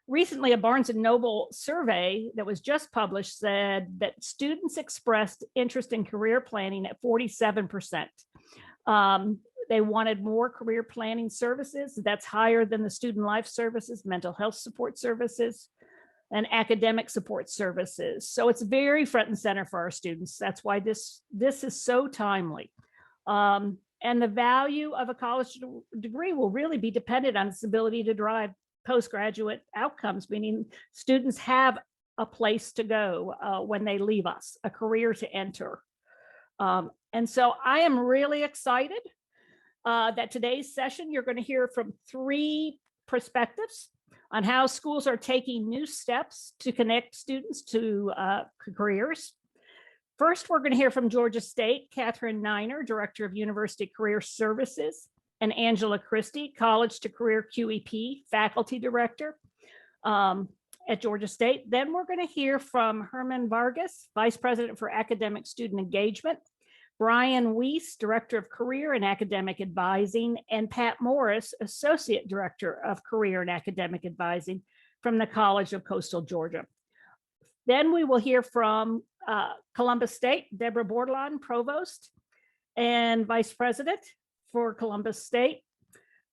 recently, a Barnes & Noble survey that was just published said that students expressed interest in career planning at 47%. They wanted more career planning services. That's higher than the student life services, mental health support services, and academic support services. So it's very front and center for our students. That's why this is so timely. And the value of a college degree will really be dependent on its ability to drive postgraduate outcomes, meaning students have a place to go when they leave us, a career to enter. And so I am really excited that today's session, you're going to hear from 3 perspectives on how schools are taking new steps to connect students to careers. First, we're going to hear from Georgia State, Catherine Niner, Director of University Career Services, and Angela Christie, College to Career QEP, Faculty Director at Georgia State. Then we're going to hear from Herman Vargas, Vice President for Academic Student Engagement, Brian Weiss, Director of Career and Academic Advising, and Pat Morris, Associate Director of Career and Academic Advising from the College of Coastal Georgia. Then we will hear from Columbus State, Deborah Bordelon, Provost and Vice President for Columbus State,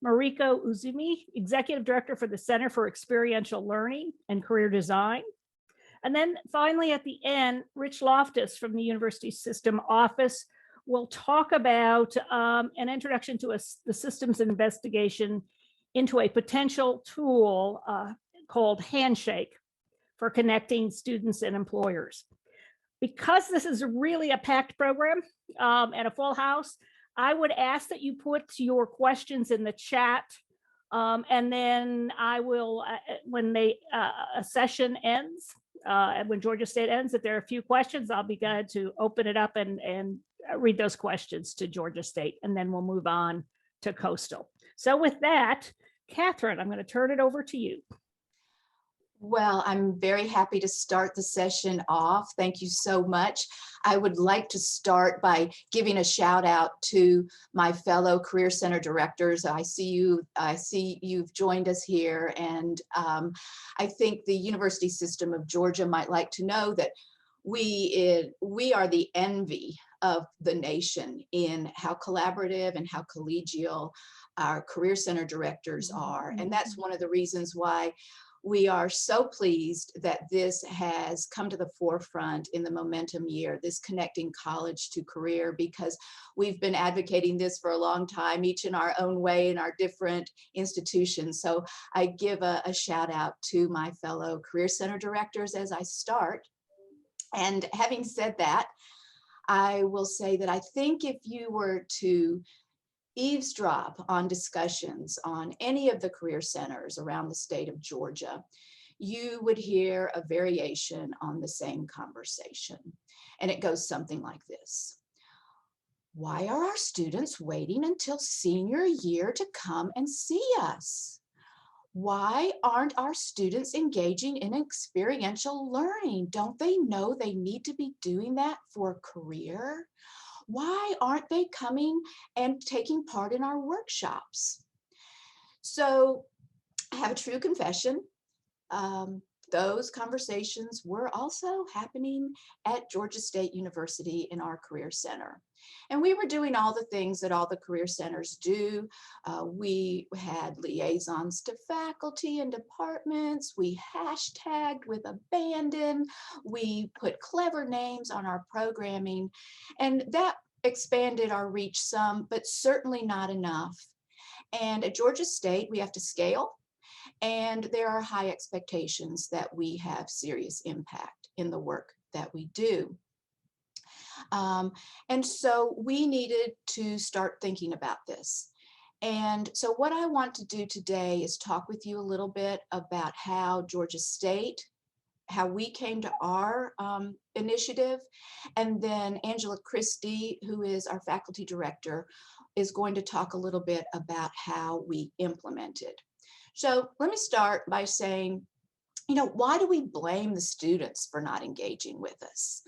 Mariko Uzumi, Executive Director for the Center for Experiential Learning and Career Design. And then finally, at the end, Rich Loftus from the University System Office will talk about an introduction to the systems investigation into a potential tool called Handshake for connecting students and employers. Because this is really a packed program and a full house, I would ask that you put your questions in the chat, and then I will, when a session ends, when Georgia State ends, if there are a few questions, I'll be glad to open it up and read those questions to Georgia State, and then we'll move on to Coastal. So with that, Catherine, I'm going to turn it over to you. Well, I'm very happy to start the session off. Thank you so much. I would like to start by giving a shout out to my fellow Career Center directors. I see you've joined us here, and I think the University System of Georgia might like to know that we are the envy of the nation in how collaborative and how collegial our Career Center directors are. And that's one of the reasons why we are so pleased that this has come to the forefront in the Momentum Year, this connecting college to career, because we've been advocating this for a long time, each in our own way in our different institutions. So I give a shout out to my fellow Career Center directors as I start. And having said that, I will say that I think if you were to eavesdrop on discussions on any of the career centers around the state of Georgia, you would hear a variation on the same conversation. And it goes something like this. Why are our students waiting until senior year to come and see us? Why aren't our students engaging in experiential learning? Don't they know they need to be doing that for a career? Why aren't they coming and taking part in our workshops? So I have a true confession. Those conversations were also happening at Georgia State University in our Career Center. And we were doing all the things that all the career centers do. We had liaisons to faculty and departments. We hashtagged with abandon. We put clever names on our programming. And that expanded our reach some, but certainly not enough. And at Georgia State, we have to scale. And there are high expectations that we have serious impact in the work that we do. And so we needed to start thinking about this. And so what I want to do today is talk with you a little bit about how Georgia State, how we came to our initiative, and then Angela Christie, who is our faculty director, is going to talk a little bit about how we implemented. So let me start by saying, why do we blame the students for not engaging with us?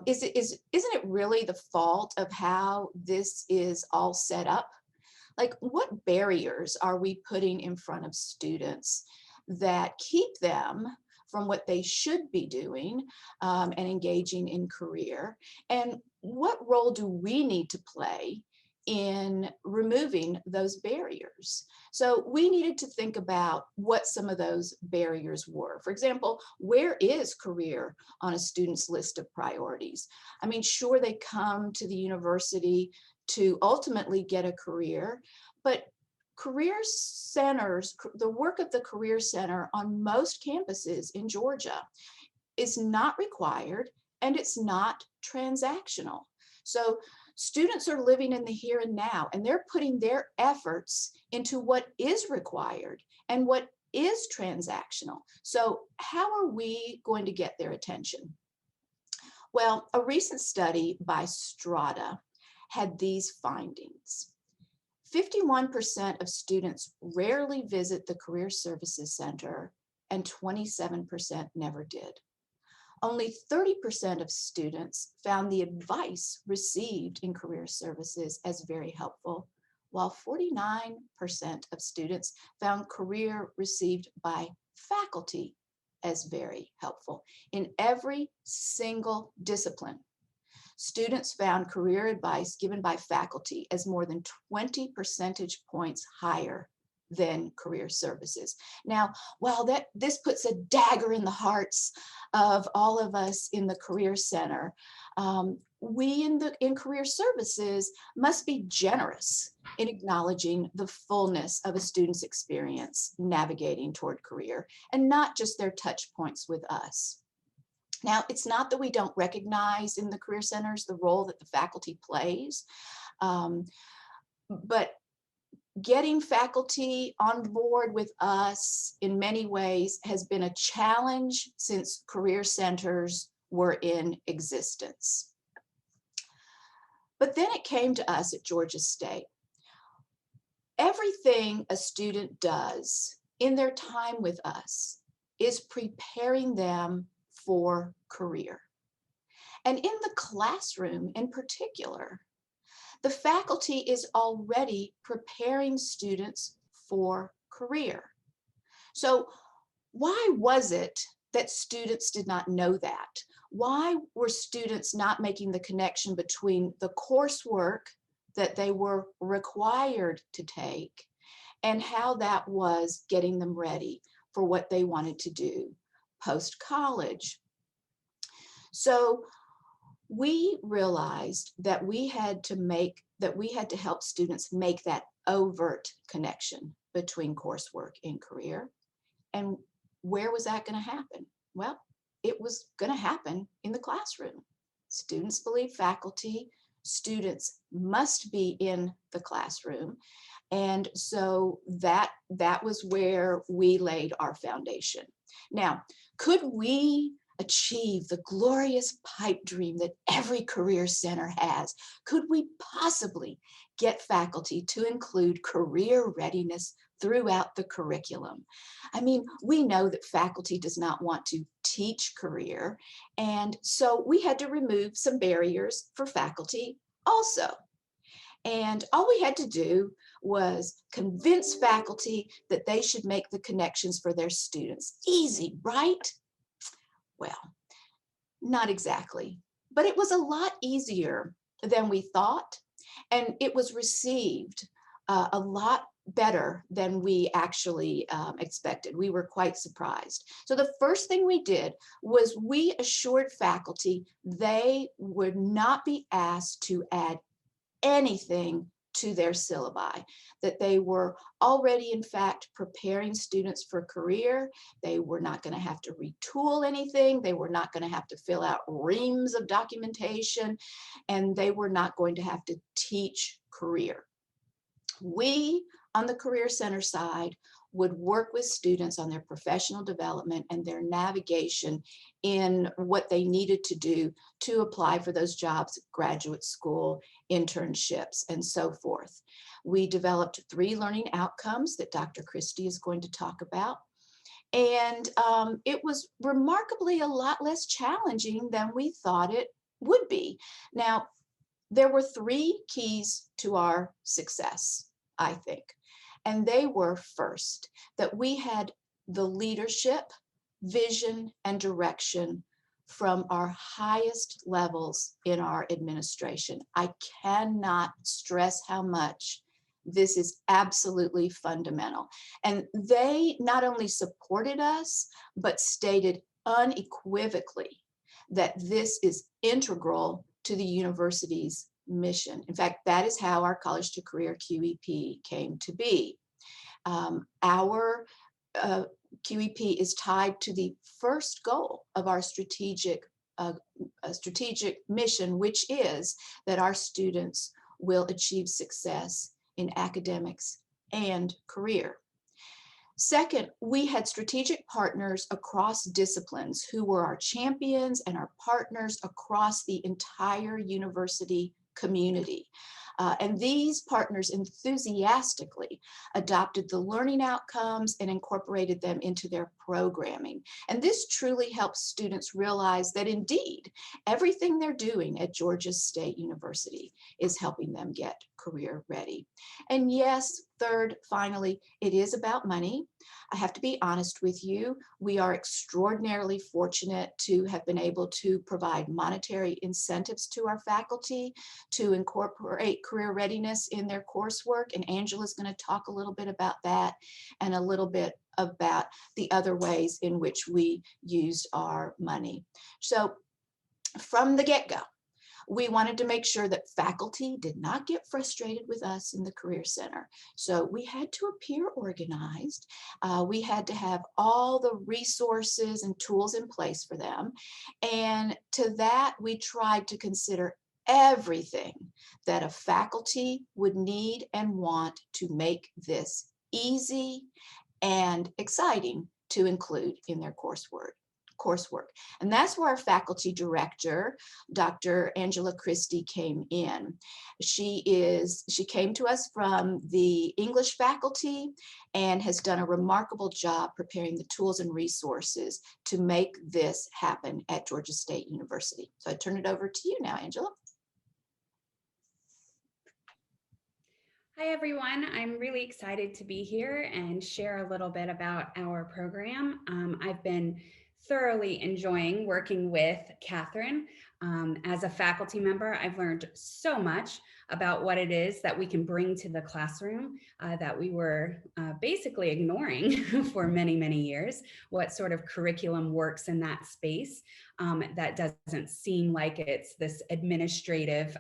Isn't it really the fault of how this is all set up? Like, what barriers are we putting in front of students that keep them from what they should be doing and engaging in career? And what role do we need to play in removing those barriers? So we needed to think about what some of those barriers were. For example, where is career on a student's list of priorities? I mean, sure, they come to the university to ultimately get a career, but career centers, the work of the Career Center on most campuses in Georgia is not required and it's not transactional. So students are living in the here and now, and they're putting their efforts into what is required and what is transactional. So how are we going to get their attention? Well, a recent study by Strata had these findings. 51% of students rarely visit the Career Services Center, and 27% never did. Only 30% of students found the advice received in career services as very helpful, while 49% of students found career received by faculty as very helpful. In every single discipline, students found career advice given by faculty as more than 20 percentage points higher than career services. Now, while this puts a dagger in the hearts of all of us in the Career Center, we in career services must be generous in acknowledging the fullness of a student's experience navigating toward career, and not just their touch points with us. Now, it's not that we don't recognize in the career centers the role that the faculty plays, but getting faculty on board with us in many ways has been a challenge since career centers were in existence. But then it came to us at Georgia State. Everything a student does in their time with us is preparing them for career. And in the classroom in particular, the faculty is already preparing students for career. So why was it that students did not know that? Why were students not making the connection between the coursework that they were required to take and how that was getting them ready for what they wanted to do post-college? So we realized that we had to help students make that overt connection between coursework and career. And where was that going to happen? Well, it was going to happen in the classroom. Students believe faculty, students must be in the classroom. And so that was where we laid our foundation. Now, could we achieve the glorious pipe dream that every career center has? Could we possibly get faculty to include career readiness throughout the curriculum? I mean, we know that faculty does not want to teach career, and so we had to remove some barriers for faculty also. And all we had to do was convince faculty that they should make the connections for their students. Easy, right? Well, not exactly, but it was a lot easier than we thought, and it was received a lot better than we actually expected. We were quite surprised. So the first thing we did was we assured faculty they would not be asked to add anything to their syllabi, that they were already, in fact, preparing students for career. They were not going to have to retool anything. They were not going to have to fill out reams of documentation, and they were not going to have to teach career. We, on the Career Center side, would work with students on their professional development and their navigation in what they needed to do to apply for those jobs, graduate school, internships, and so forth. We developed 3 learning outcomes that Dr. Christie is going to talk about. And it was remarkably a lot less challenging than we thought it would be. Now, there were 3 keys to our success, I think. And they were, first, that we had the leadership, vision, and direction from our highest levels in our administration. I cannot stress how much this is absolutely fundamental. And they not only supported us, but stated unequivocally that this is integral to the university's mission. In fact, that is how our College to Career QEP came to be. Our QEP is tied to the first goal of our strategic mission, which is that our students will achieve success in academics and career. Second, we had strategic partners across disciplines who were our champions and our partners across the entire university community. And these partners enthusiastically adopted the learning outcomes and incorporated them into their programming. And this truly helps students realize that indeed, everything they're doing at Georgia State University is helping them get career ready. And yes, third, finally, it is about money. I have to be honest with you. We are extraordinarily fortunate to have been able to provide monetary incentives to our faculty to incorporate career readiness in their coursework. And Angela's going to talk a little bit about that and a little bit about the other ways in which we used our money. So from the get-go, we wanted to make sure that faculty did not get frustrated with us in the Career Center. So we had to appear organized. We had to have all the resources and tools in place for them. And to that, we tried to consider everything that a faculty would need and want to make this easy and exciting to include in their coursework. And that's where our faculty director, Dr. Angela Christie, came in. She came to us from the English faculty and has done a remarkable job preparing the tools and resources to make this happen at Georgia State University. So I turn it over to you now, Angela. Hi, everyone. I'm really excited to be here and share a little bit about our program. I've been thoroughly enjoying working with Catherine. As a faculty member, I've learned so much about what it is that we can bring to the classroom that we were basically ignoring for many, many years, what sort of curriculum works in that space that doesn't seem like it's this administrative,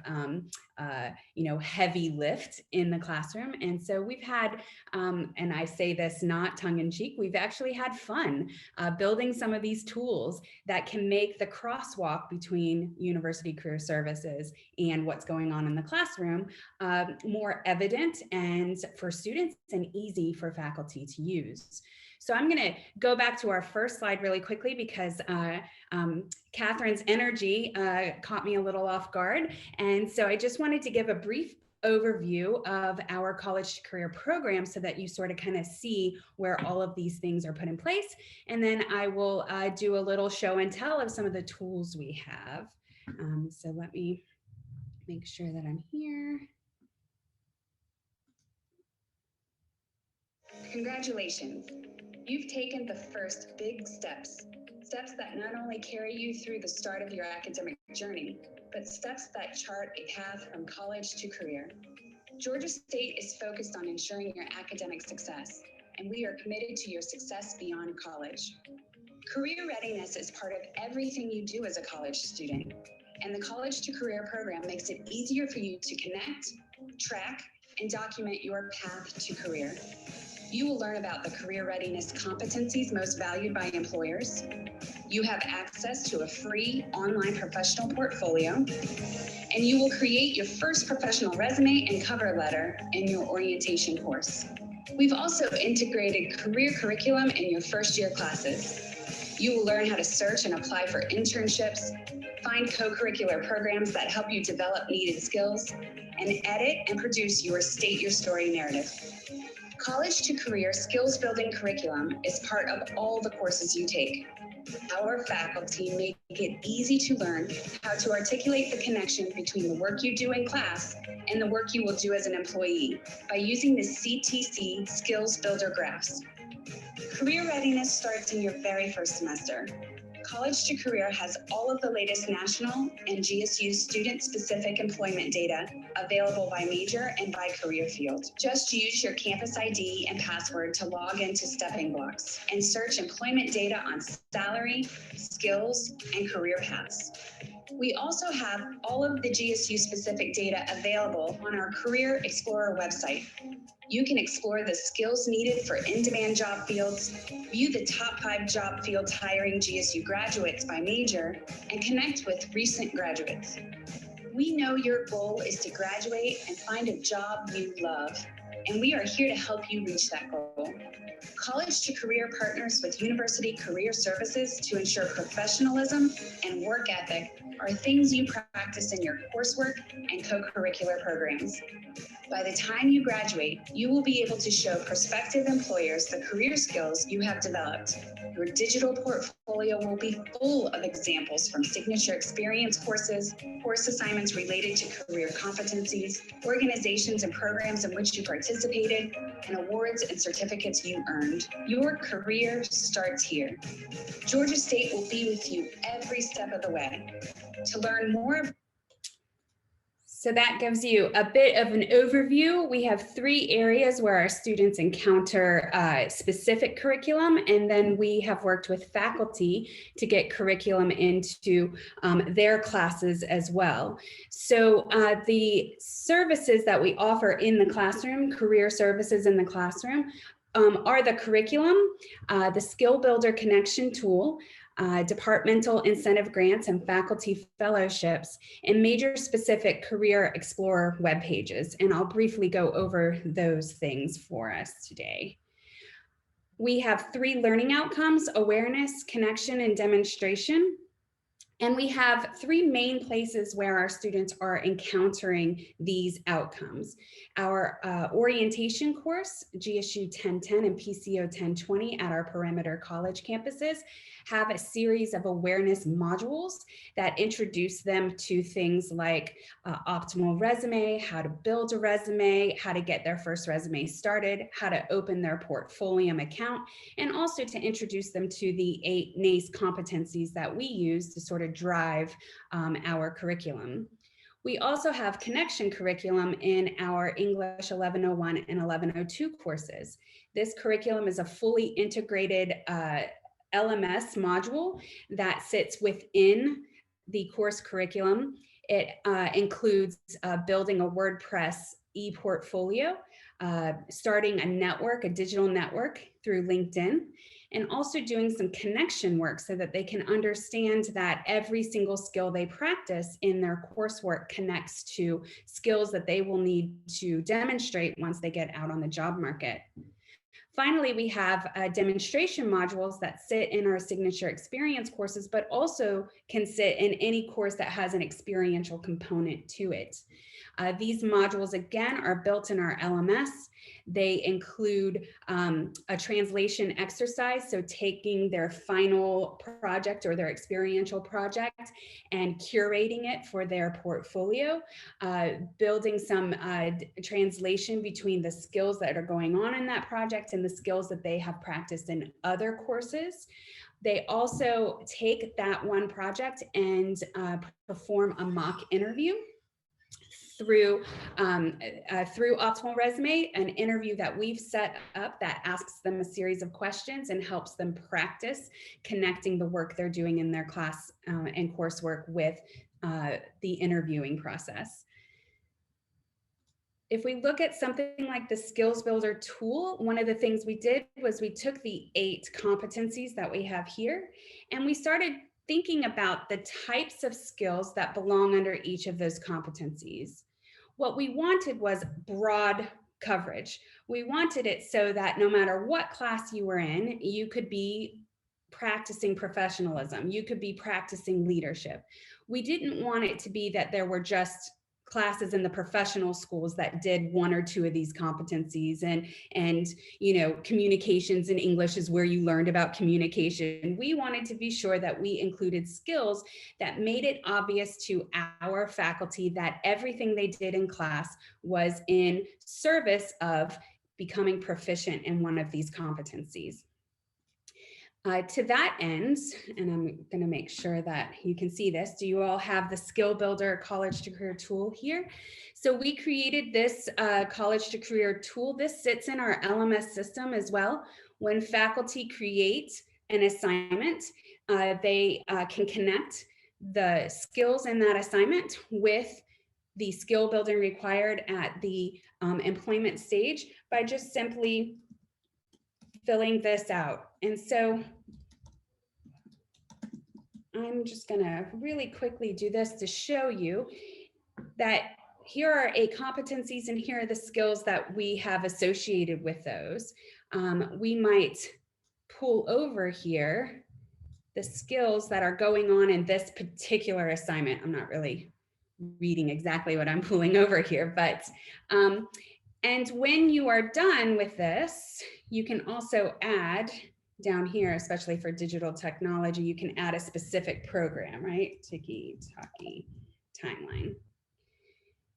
heavy lift in the classroom. And so we've had, and I say this not tongue in cheek, we've actually had fun building some of these tools that can make the crosswalk between University Career Services and what's going on in the classroom more evident and for students and easy for faculty to use. So I'm going to go back to our first slide really quickly because Catherine's energy caught me a little off guard. And so I just wanted to give a brief overview of our college to career program so that you sort of kind of see where all of these things are put in place. And then I will do a little show and tell of some of the tools we have. So let me make sure that I'm here. Congratulations. You've taken the first big steps that not only carry you through the start of your academic journey, but steps that chart a path from college to career. Georgia State is focused on ensuring your academic success, and we are committed to your success beyond college. Career readiness is part of everything you do as a college student, and the College to Career program makes it easier for you to connect, track, and document your path to career. You will learn about the career readiness competencies most valued by employers. You have access to a free online professional portfolio, and you will create your first professional resume and cover letter in your orientation course. We've also integrated career curriculum in your first year classes. You will learn how to search and apply for internships, find co-curricular programs that help you develop needed skills, and edit and produce your State Your Story narrative. College to Career skills building curriculum is part of all the courses you take. Our faculty make it easy to learn how to articulate the connection between the work you do in class and the work you will do as an employee by using the CTC Skills Builder graphs. Career readiness starts in your very first semester. College to Career has all of the latest national and GSU student-specific employment data available by major and by career field. Just use your campus ID and password to log into Stepping Blocks and search employment data on salary, skills, and career paths. We also have all of the GSU-specific data available on our Career Explorer website. You can explore the skills needed for in-demand job fields, view the top 5 job fields hiring GSU graduates by major, and connect with recent graduates. We know your goal is to graduate and find a job you love, and we are here to help you reach that goal. College to Career partners with University Career Services to ensure professionalism and work ethic are things you practice in your coursework and co-curricular programs. By the time you graduate, you will be able to show prospective employers the career skills you have developed. Your digital portfolio will be full of examples from signature experience courses, course assignments related to career competencies, organizations and programs in which you participated, and awards and certificates you earned. Your career starts here. Georgia State will be with you every step of the way. To learn more, so that gives you a bit of an overview. We have 3 areas where our students encounter specific curriculum, and then we have worked with faculty to get curriculum into their classes as well. So the services that we offer in the classroom, career services in the classroom, are the curriculum, the Skill Builder Connection tool, departmental incentive grants and faculty fellowships, and major specific Career Explorer web pages. And I'll briefly go over those things for us today. We have 3 learning outcomes: awareness, connection, and demonstration. And we have 3 main places where our students are encountering these outcomes. Our orientation course, GSU 1010 and PCO 1020 at our perimeter college campuses, have a series of awareness modules that introduce them to things like optimal resume, how to build a resume, how to get their first resume started, how to open their Portfolio account, and also to introduce them to the 8 NACE competencies that we use to sort of drive our curriculum. We also have connection curriculum in our English 1101 and 1102 courses. This curriculum is a fully integrated LMS module that sits within the course curriculum. It includes building a WordPress e-portfolio, starting a network, a digital network through LinkedIn, and also doing some connection work so that they can understand that every single skill they practice in their coursework connects to skills that they will need to demonstrate once they get out on the job market. Finally, we have demonstration modules that sit in our signature experience courses, but also can sit in any course that has an experiential component to it. These modules, again, are built in our LMS. They include a translation exercise, so taking their final project or their experiential project and curating it for their portfolio, building some translation between the skills that are going on in that project and the skills that they have practiced in other courses. They also take that one project and perform a mock interview through Optimal Resume, an interview that we've set up that asks them a series of questions and helps them practice connecting the work they're doing in their class and coursework with the interviewing process. If we look at something like the Skills Builder tool, one of the things we did was we took the 8 competencies that we have here, and we started thinking about the types of skills that belong under each of those competencies. What we wanted was broad coverage. We wanted it so that no matter what class you were in, you could be practicing professionalism, you could be practicing leadership. We didn't want it to be that there were just classes in the professional schools that did 1 or 2 of these competencies, and you know, communications in English is where you learned about communication. We wanted to be sure that we included skills that made it obvious to our faculty that everything they did in class was in service of becoming proficient in one of these competencies. To that end, and I'm going to make sure that you can see this, do you all have the Skill Builder College to Career tool here? So we created this College to Career tool. This sits in our LMS system as well. When faculty create an assignment, they can connect the skills in that assignment with the skill building required at the employment stage by just simply filling this out. And so I'm just gonna really quickly do this to show you that here are 8 competencies and here are the skills that we have associated with those. We might pull over here the skills that are going on in this particular assignment. I'm not really reading exactly what I'm pulling over here, but and when you are done with this, you can also add down here, especially for digital technology, you can add a specific program, right? Tiki-Taki timeline.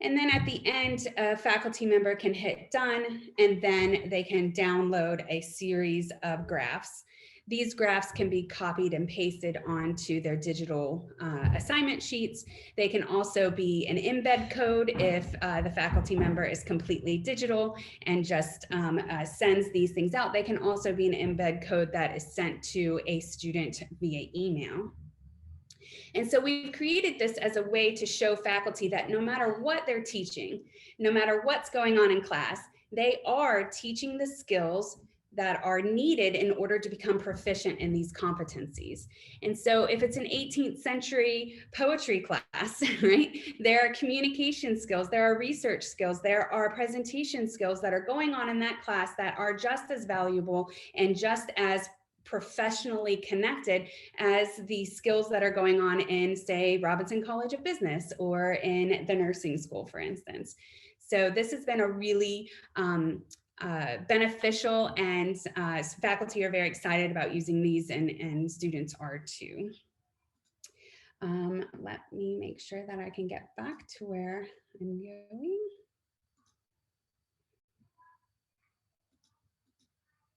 And then at the end, a faculty member can hit done, and then they can download a series of graphs. These graphs can be copied and pasted onto their digital assignment sheets. They can also be an embed code if the faculty member is completely digital and just sends these things out. They can also be an embed code that is sent to a student via email. And so we've created this as a way to show faculty that no matter what they're teaching, no matter what's going on in class, they are teaching the skills that are needed in order to become proficient in these competencies. And so if it's an 18th century poetry class, right, there are communication skills, there are research skills, there are presentation skills that are going on in that class that are just as valuable and just as professionally connected as the skills that are going on in, say, Robinson College of Business or in the nursing school, for instance. So this has been a really beneficial, and faculty are very excited about using these, and students are too. Let me make sure that I can get back to where I'm going.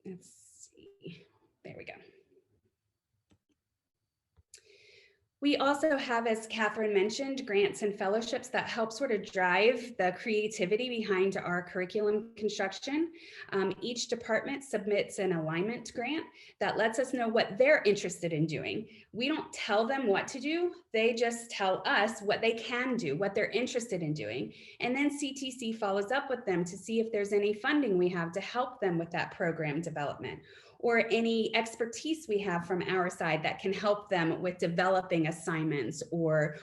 Let's see, there we go. We also have, as Catherine mentioned, grants and fellowships that help sort of drive the creativity behind our curriculum construction. Each department submits an alignment grant that lets us know what they're interested in doing. We don't tell them what to do, they just tell us what they can do, what they're interested in doing. And then CTC follows up with them to see if there's any funding we have to help them with that program development, or any expertise we have from our side that can help them with developing assignments or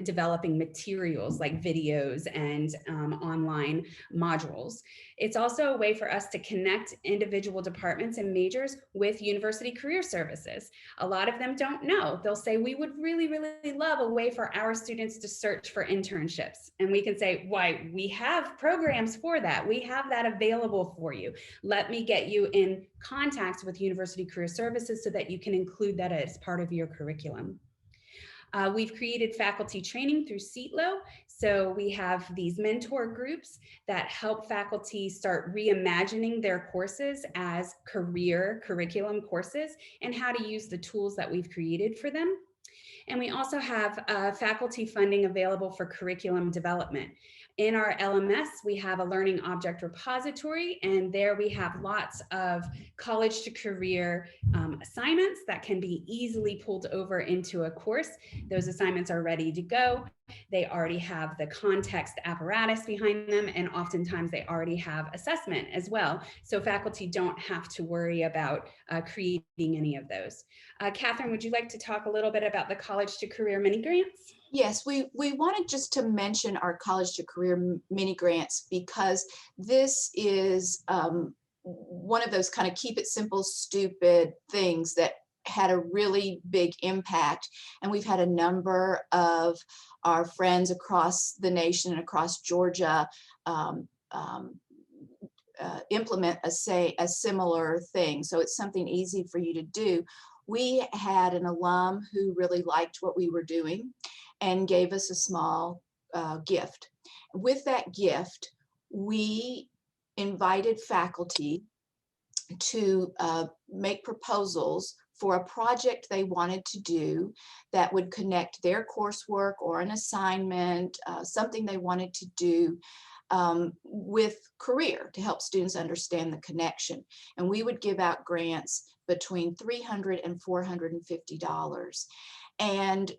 developing materials like videos and online modules. It's also a way for us to connect individual departments and majors with university career services. A lot of them don't know. They'll say, we would really, really love a way for our students to search for internships. And we can say, why, we have programs for that. We have that available for you. Let me get you in contact with University Career Services so that you can include that as part of your curriculum. We've created faculty training through CETLO. So we have these mentor groups that help faculty start reimagining their courses as career curriculum courses and how to use the tools that we've created for them. And we also have faculty funding available for curriculum development. In our LMS, we have a learning object repository, and there we have lots of college to career assignments that can be easily pulled over into a course. Those assignments are ready to go. They already have the context apparatus behind them, and oftentimes they already have assessment as well. So faculty don't have to worry about creating any of those. Catherine, would you like to talk a little bit about the college to career mini grants? Yes, we wanted just to mention our college to career mini grants because this is one of those kind of keep it simple, stupid things that had a really big impact. And we've had a number of our friends across the nation and across Georgia implement a similar thing. So it's something easy for you to do. We had an alum who really liked what we were doing and gave us a small gift. With that gift, we invited faculty to make proposals for a project they wanted to do that would connect their coursework or an assignment, something they wanted to do with career, to help students understand the connection. And we would give out grants between $300 and $450. And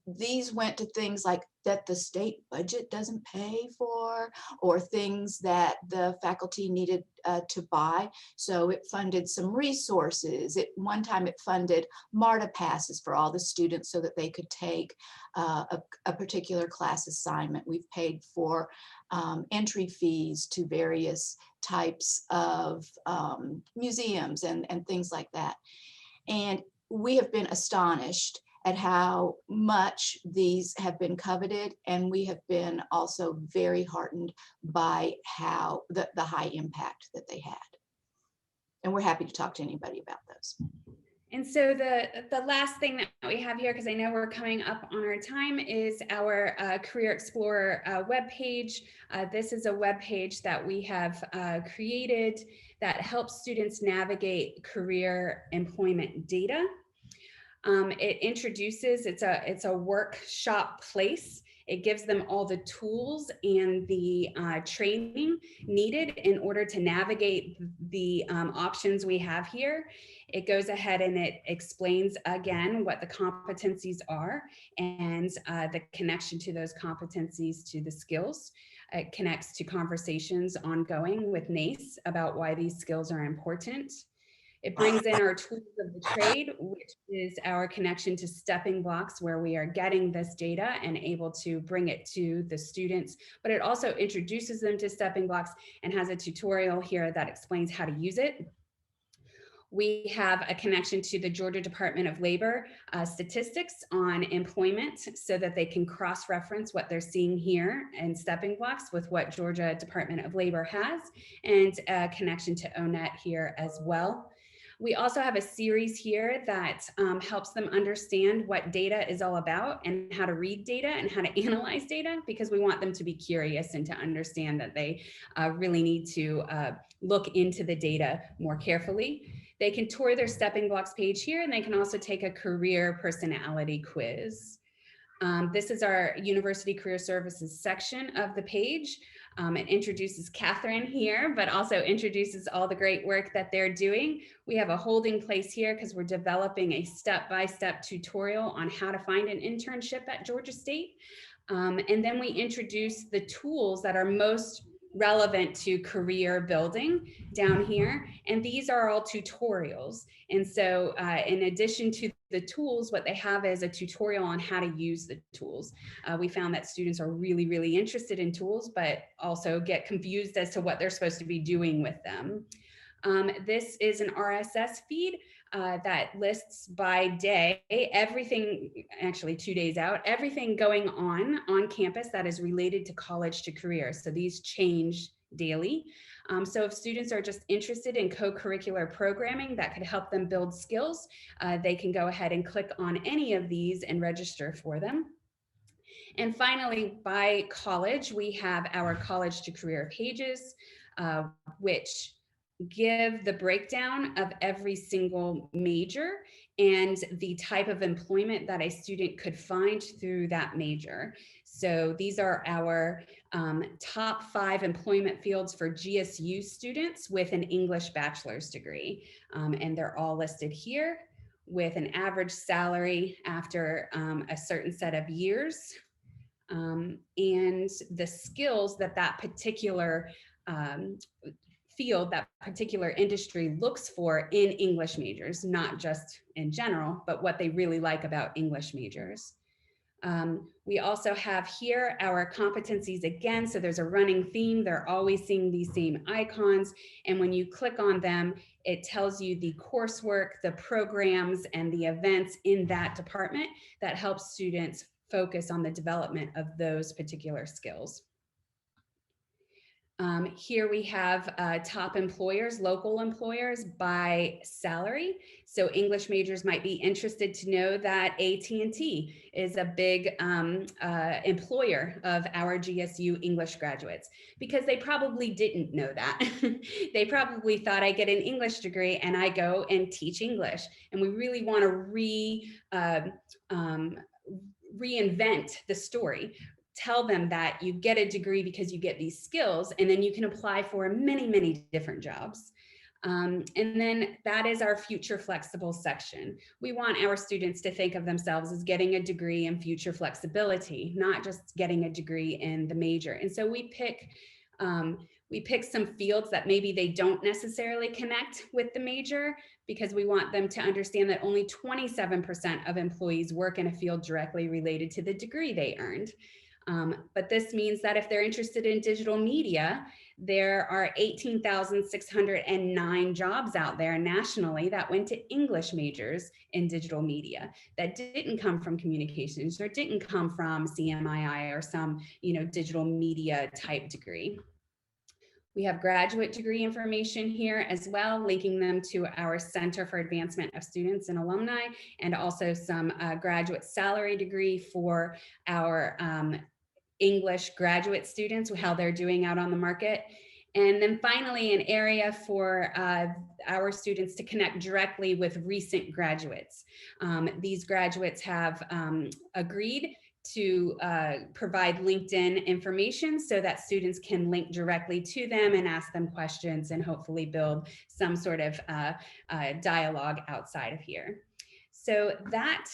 these went to things like that the state budget doesn't pay for, or things that the faculty needed to buy. So it funded some resources. One time it funded MARTA passes for all the students so that they could take a particular class assignment. We've paid for entry fees to various types of museums and things like that. And we have been astonished at how much these have been coveted, and we have been also very heartened by how the high impact that they had. And we're happy to talk to anybody about those. And so the last thing that we have here, because I know we're coming up on our time, is our Career Explorer webpage. This is a webpage that we have created that helps students navigate career employment data. It introduces, it's a workshop place. It gives them all the tools and the training needed in order to navigate the options we have here. It goes ahead and it explains again what the competencies are and the connection to those competencies to the skills. It connects to conversations ongoing with NACE about why these skills are important. It brings in our tools of the trade, which is our connection to stepping blocks, where we are getting this data and able to bring it to the students. But it also introduces them to stepping blocks and has a tutorial here that explains how to use it. We have a connection to the Georgia Department of Labor statistics on employment so that they can cross-reference what they're seeing here in stepping blocks with what Georgia Department of Labor has, and a connection to ONET here as well. We also have a series here that helps them understand what data is all about and how to read data and how to analyze data, because we want them to be curious and to understand that they really need to look into the data more carefully. They can tour their stepping blocks page here, and they can also take a career personality quiz. This is our University Career Services section of the page. It introduces Catherine here, but also introduces all the great work that they're doing. We have a holding place here because we're developing a step-by-step tutorial on how to find an internship at Georgia State. And then we introduce the tools that are most relevant to career building down here. And these are all tutorials. And so in addition to the tools, what they have is a tutorial on how to use the tools. We found that students are really, really interested in tools, but also get confused as to what they're supposed to be doing with them. This is an RSS feed that lists by day, everything, actually 2 days out, everything going on campus that is related to college to career. So these change daily. So if students are just interested in co-curricular programming that could help them build skills, they can go ahead and click on any of these and register for them. And finally, by college, we have our college to career pages, which give the breakdown of every single major and the type of employment that a student could find through that major. So these are our top 5 employment fields for GSU students with an English bachelor's degree. And they're all listed here with an average salary after a certain set of years. And the skills that that particular field, that particular industry looks for in English majors, not just in general, but what they really like about English majors. We also have here our competencies again. So there's a running theme. They're always seeing these same icons. And when you click on them, it tells you the coursework, the programs, and the events in that department that helps students focus on the development of those particular skills. Here we have top employers, local employers by salary. So English majors might be interested to know that AT&T is a big employer of our GSU English graduates, because they probably didn't know that. They probably thought I get an English degree and I go and teach English. And we really want to reinvent the story. Tell them that you get a degree because you get these skills, and then you can apply for many, many different jobs. And then that is our future flexible section. We want our students to think of themselves as getting a degree in future flexibility, not just getting a degree in the major. And so we pick some fields that maybe they don't necessarily connect with the major, because we want them to understand that only 27% of employees work in a field directly related to the degree they earned. But this means that if they're interested in digital media, there are 18,609 jobs out there nationally that went to English majors in digital media that didn't come from communications or didn't come from CMII or some, digital media type degree. We have graduate degree information here as well, linking them to our Center for Advancement of Students and Alumni, and also some graduate salary degree for our English graduate students, how they're doing out on the market. And then finally, an area for our students to connect directly with recent graduates. These graduates have agreed to provide LinkedIn information so that students can link directly to them and ask them questions and hopefully build some sort of dialogue outside of here. So that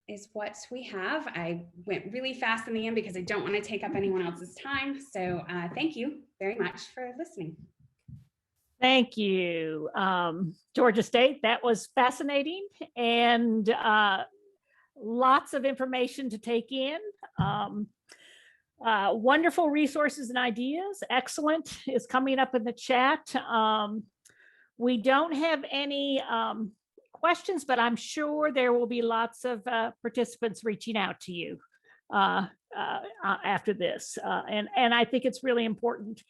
is what we have. I went really fast in the end because I don't want to take up anyone else's time. So thank you very much for listening. Thank you, Georgia State. That was fascinating and lots of information to take in. Wonderful resources and ideas. Excellent is coming up in the chat. We don't have any questions, but I'm sure there will be lots of participants reaching out to you after this. And I think it's really important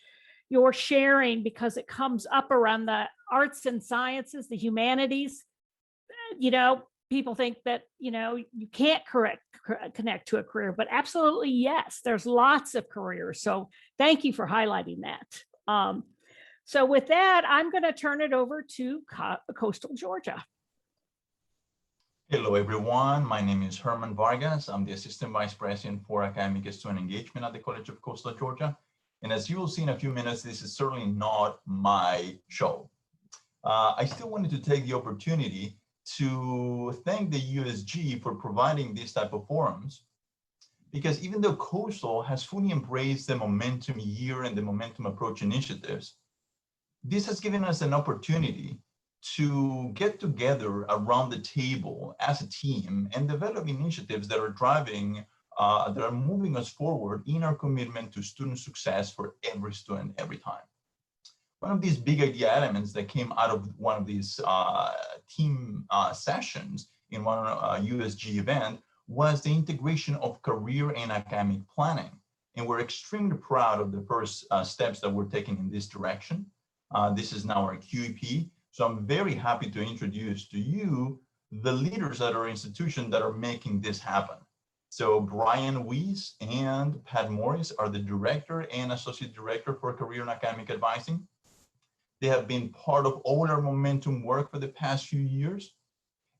you're sharing, because it comes up around the arts and sciences, the humanities. People think that, you can't connect to a career, but absolutely, yes, there's lots of careers. So thank you for highlighting that. So with that, I'm going to turn it over to Coastal Georgia. Hello, everyone. My name is Herman Vargas. I'm the Assistant Vice President for Academic Student Engagement at the College of Coastal Georgia. And as you will see in a few minutes, this is certainly not my show. I still wanted to take the opportunity to thank the USG for providing these type of forums, because even though Coastal has fully embraced the Momentum Year and the Momentum Approach initiatives, this has given us an opportunity to get together around the table as a team and develop initiatives that are driving, that are moving us forward in our commitment to student success for every student, every time. One of these big idea elements that came out of one of these team sessions in one USG event was the integration of career and academic planning. And we're extremely proud of the first steps that we're taking in this direction. This is now our QEP. So I'm very happy to introduce to you the leaders at our institution that are making this happen. So Brian Weiss and Pat Morris are the Director and Associate Director for Career and Academic Advising. They have been part of all our momentum work for the past few years.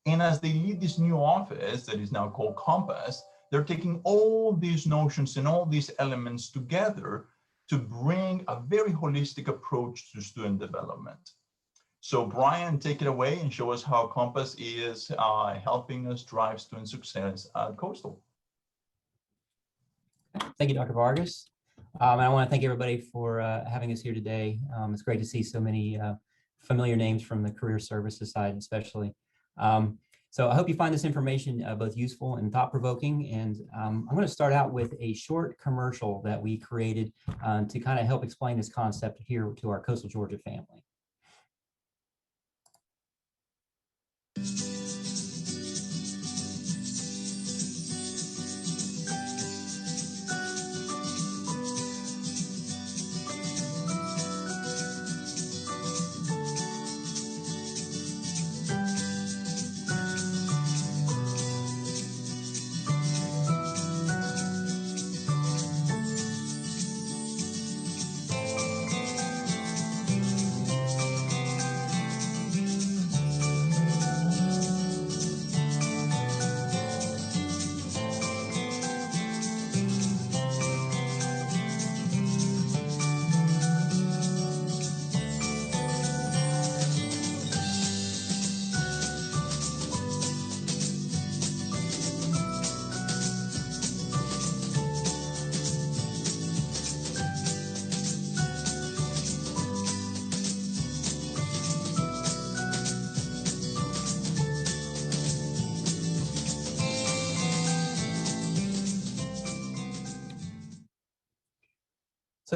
And as they lead this new office that is now called Compass, they're taking all these notions and all these elements together to bring a very holistic approach to student development. So Brian, take it away and show us how Compass is helping us drive student success at Coastal. Thank you, Dr. Vargas. And I want to thank everybody for having us here today. It's great to see so many familiar names from the career services side, especially. So I hope you find this information both useful and thought-provoking. And I'm going to start out with a short commercial that we created to kind of help explain this concept here to our Coastal Georgia family.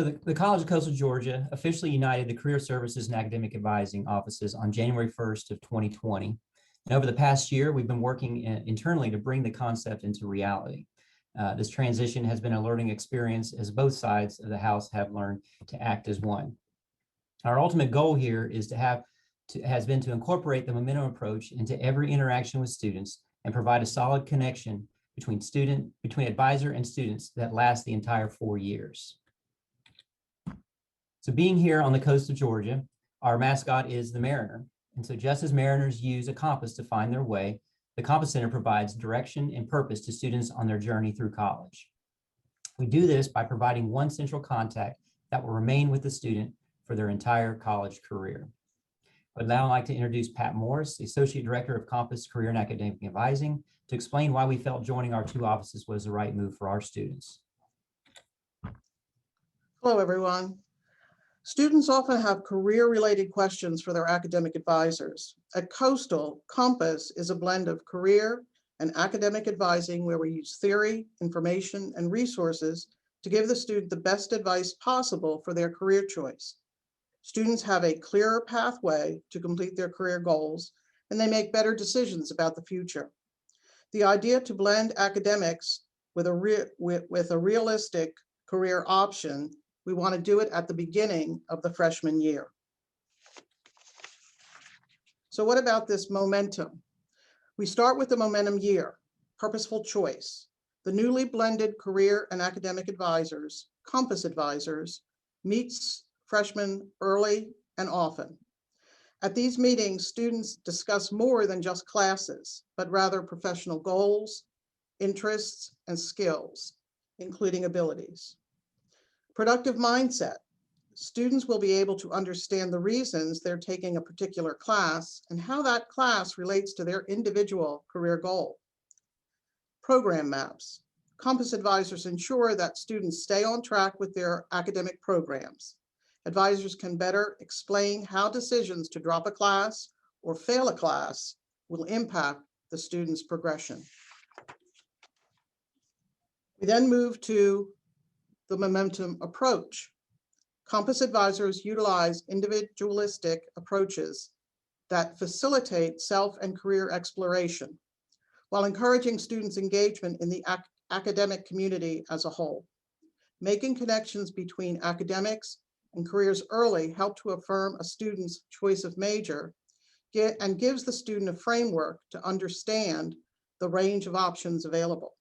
So the College of Coastal Georgia officially united the Career Services and Academic Advising offices on January 1st of 2020. And over the past year, we've been working internally to bring the concept into reality. This transition has been a learning experience as both sides of the house have learned to act as one. Our ultimate goal here has been to incorporate the momentum approach into every interaction with students and provide a solid connection between advisor and students that lasts the entire 4 years. So being here on the coast of Georgia, our mascot is the Mariner. And so just as mariners use a compass to find their way, the Compass Center provides direction and purpose to students on their journey through college. We do this by providing one central contact that will remain with the student for their entire college career. I would now like to introduce Pat Morris, the Associate Director of Compass Career and Academic Advising, to explain why we felt joining our two offices was the right move for our students. Hello, everyone. Students often have career-related questions for their academic advisors. At Coastal, Compass is a blend of career and academic advising where we use theory, information, and resources to give the student the best advice possible for their career choice. Students have a clearer pathway to complete their career goals, and they make better decisions about the future. The idea to blend academics with a realistic career option, we want to do it at the beginning of the freshman year. So what about this momentum? We start with the momentum year, purposeful choice. The newly blended career and academic advisors, Compass advisors, meets freshmen early and often. At these meetings, students discuss more than just classes, but rather professional goals, interests, and skills, including abilities. Productive mindset. Students will be able to understand the reasons they're taking a particular class and how that class relates to their individual career goal. Program maps. Compass advisors ensure that students stay on track with their academic programs. Advisors can better explain how decisions to drop a class or fail a class will impact the student's progression. We then move to the momentum approach. Compass advisors utilize individualistic approaches that facilitate self and career exploration while encouraging students' engagement in the academic community as a whole. Making connections between academics and careers early help to affirm a student's choice of major and gives the student a framework to understand the range of options available.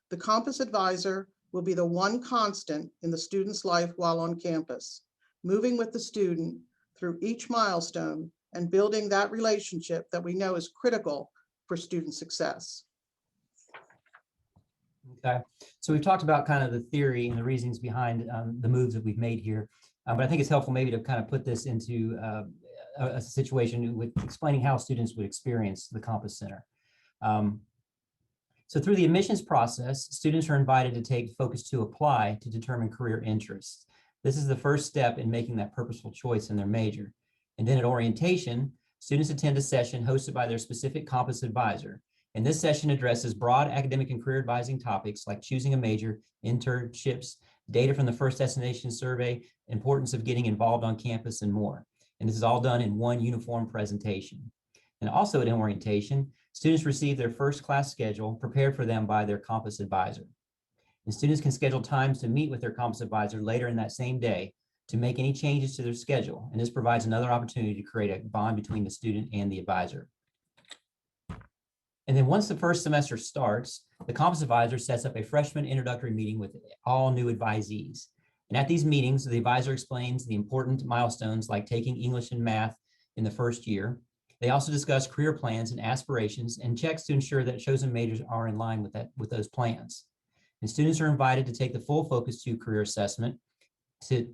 The Compass advisor will be the one constant in the student's life while on campus, moving with the student through each milestone and building that relationship that we know is critical for student success. Okay, so we've talked about kind of the theory and the reasons behind the moves that we've made here, but I think it's helpful maybe to kind of put this into a situation with explaining how students would experience the Compass Center. So through the admissions process, students are invited to take Focus to Apply to determine career interests. This is the first step in making that purposeful choice in their major. And then at orientation, students attend a session hosted by their specific Compass advisor. And this session addresses broad academic and career advising topics like choosing a major, internships, data from the First Destination Survey, importance of getting involved on campus, and more. And this is all done in one uniform presentation. And also at orientation, students receive their first class schedule prepared for them by their Compass advisor. And students can schedule times to meet with their Compass advisor later in that same day to make any changes to their schedule. And this provides another opportunity to create a bond between the student and the advisor. And then once the first semester starts, the Compass advisor sets up a freshman introductory meeting with all new advisees. And at these meetings, the advisor explains the important milestones like taking English and math in the first year. They also discuss career plans and aspirations and checks to ensure that chosen majors are in line with those plans. And students are invited to take the full Focus 2 career assessment to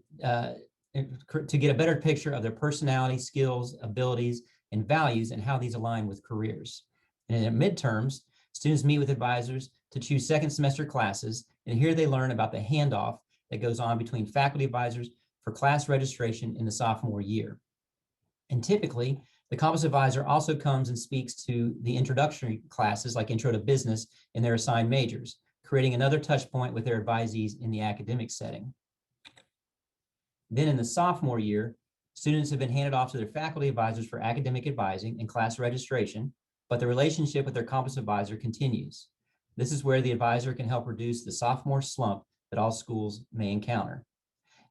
get a better picture of their personality, skills, abilities, and values and how these align with careers. And at midterms, students meet with advisors to choose second semester classes, and here they learn about the handoff that goes on between faculty advisors for class registration in the sophomore year. And typically, the Compass advisor also comes and speaks to the introductory classes like Intro to Business in their assigned majors, creating another touch point with their advisees in the academic setting. Then in the sophomore year, students have been handed off to their faculty advisors for academic advising and class registration, but the relationship with their campus advisor continues. This is where the advisor can help reduce the sophomore slump that all schools may encounter.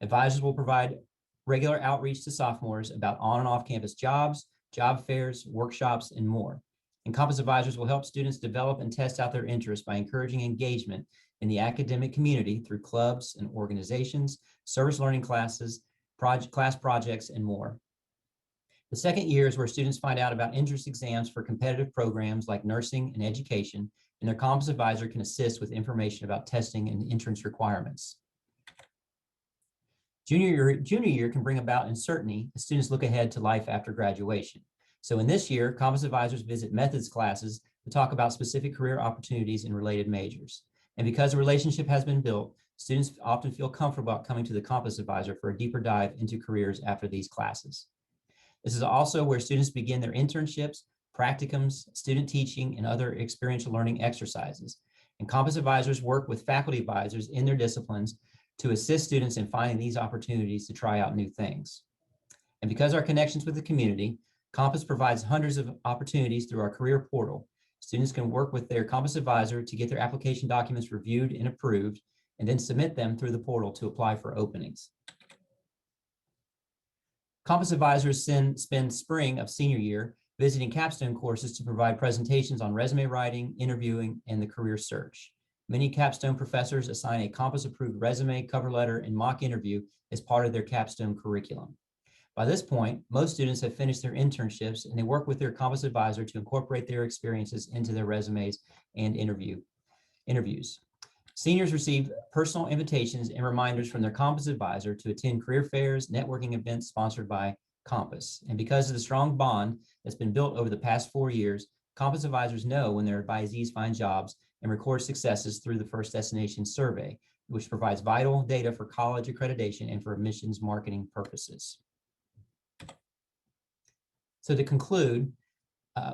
Advisors will provide regular outreach to sophomores about on and off campus jobs, job fairs, workshops, and more. And campus advisors will help students develop and test out their interests by encouraging engagement in the academic community through clubs and organizations, service learning classes, class projects, and more. The second year is where students find out about entrance exams for competitive programs like nursing and education, and their campus advisor can assist with information about testing and entrance requirements. Junior year can bring about uncertainty as students look ahead to life after graduation. So in this year, campus advisors visit methods classes to talk about specific career opportunities in related majors. And because a relationship has been built, students often feel comfortable about coming to the campus advisor for a deeper dive into careers after these classes. This is also where students begin their internships, practicums, student teaching, and other experiential learning exercises. And campus advisors work with faculty advisors in their disciplines to assist students in finding these opportunities to try out new things. And because our connections with the community, Campus provides hundreds of opportunities through our career portal. Students can work with their campus advisor to get their application documents reviewed and approved, and then submit them through the portal to apply for openings. Campus advisors spend spring of senior year visiting capstone courses to provide presentations on resume writing, interviewing, and the career search. Many capstone professors assign a campus-approved resume, cover letter, and mock interview as part of their capstone curriculum. By this point, most students have finished their internships and they work with their campus advisor to incorporate their experiences into their resumes and interviews. Seniors receive personal invitations and reminders from their campus advisor to attend career fairs, networking events sponsored by campus. And because of the strong bond that's been built over the past 4 years, campus advisors know when their advisees find jobs and record successes through the First Destination Survey, which provides vital data for college accreditation and for admissions marketing purposes. So to conclude,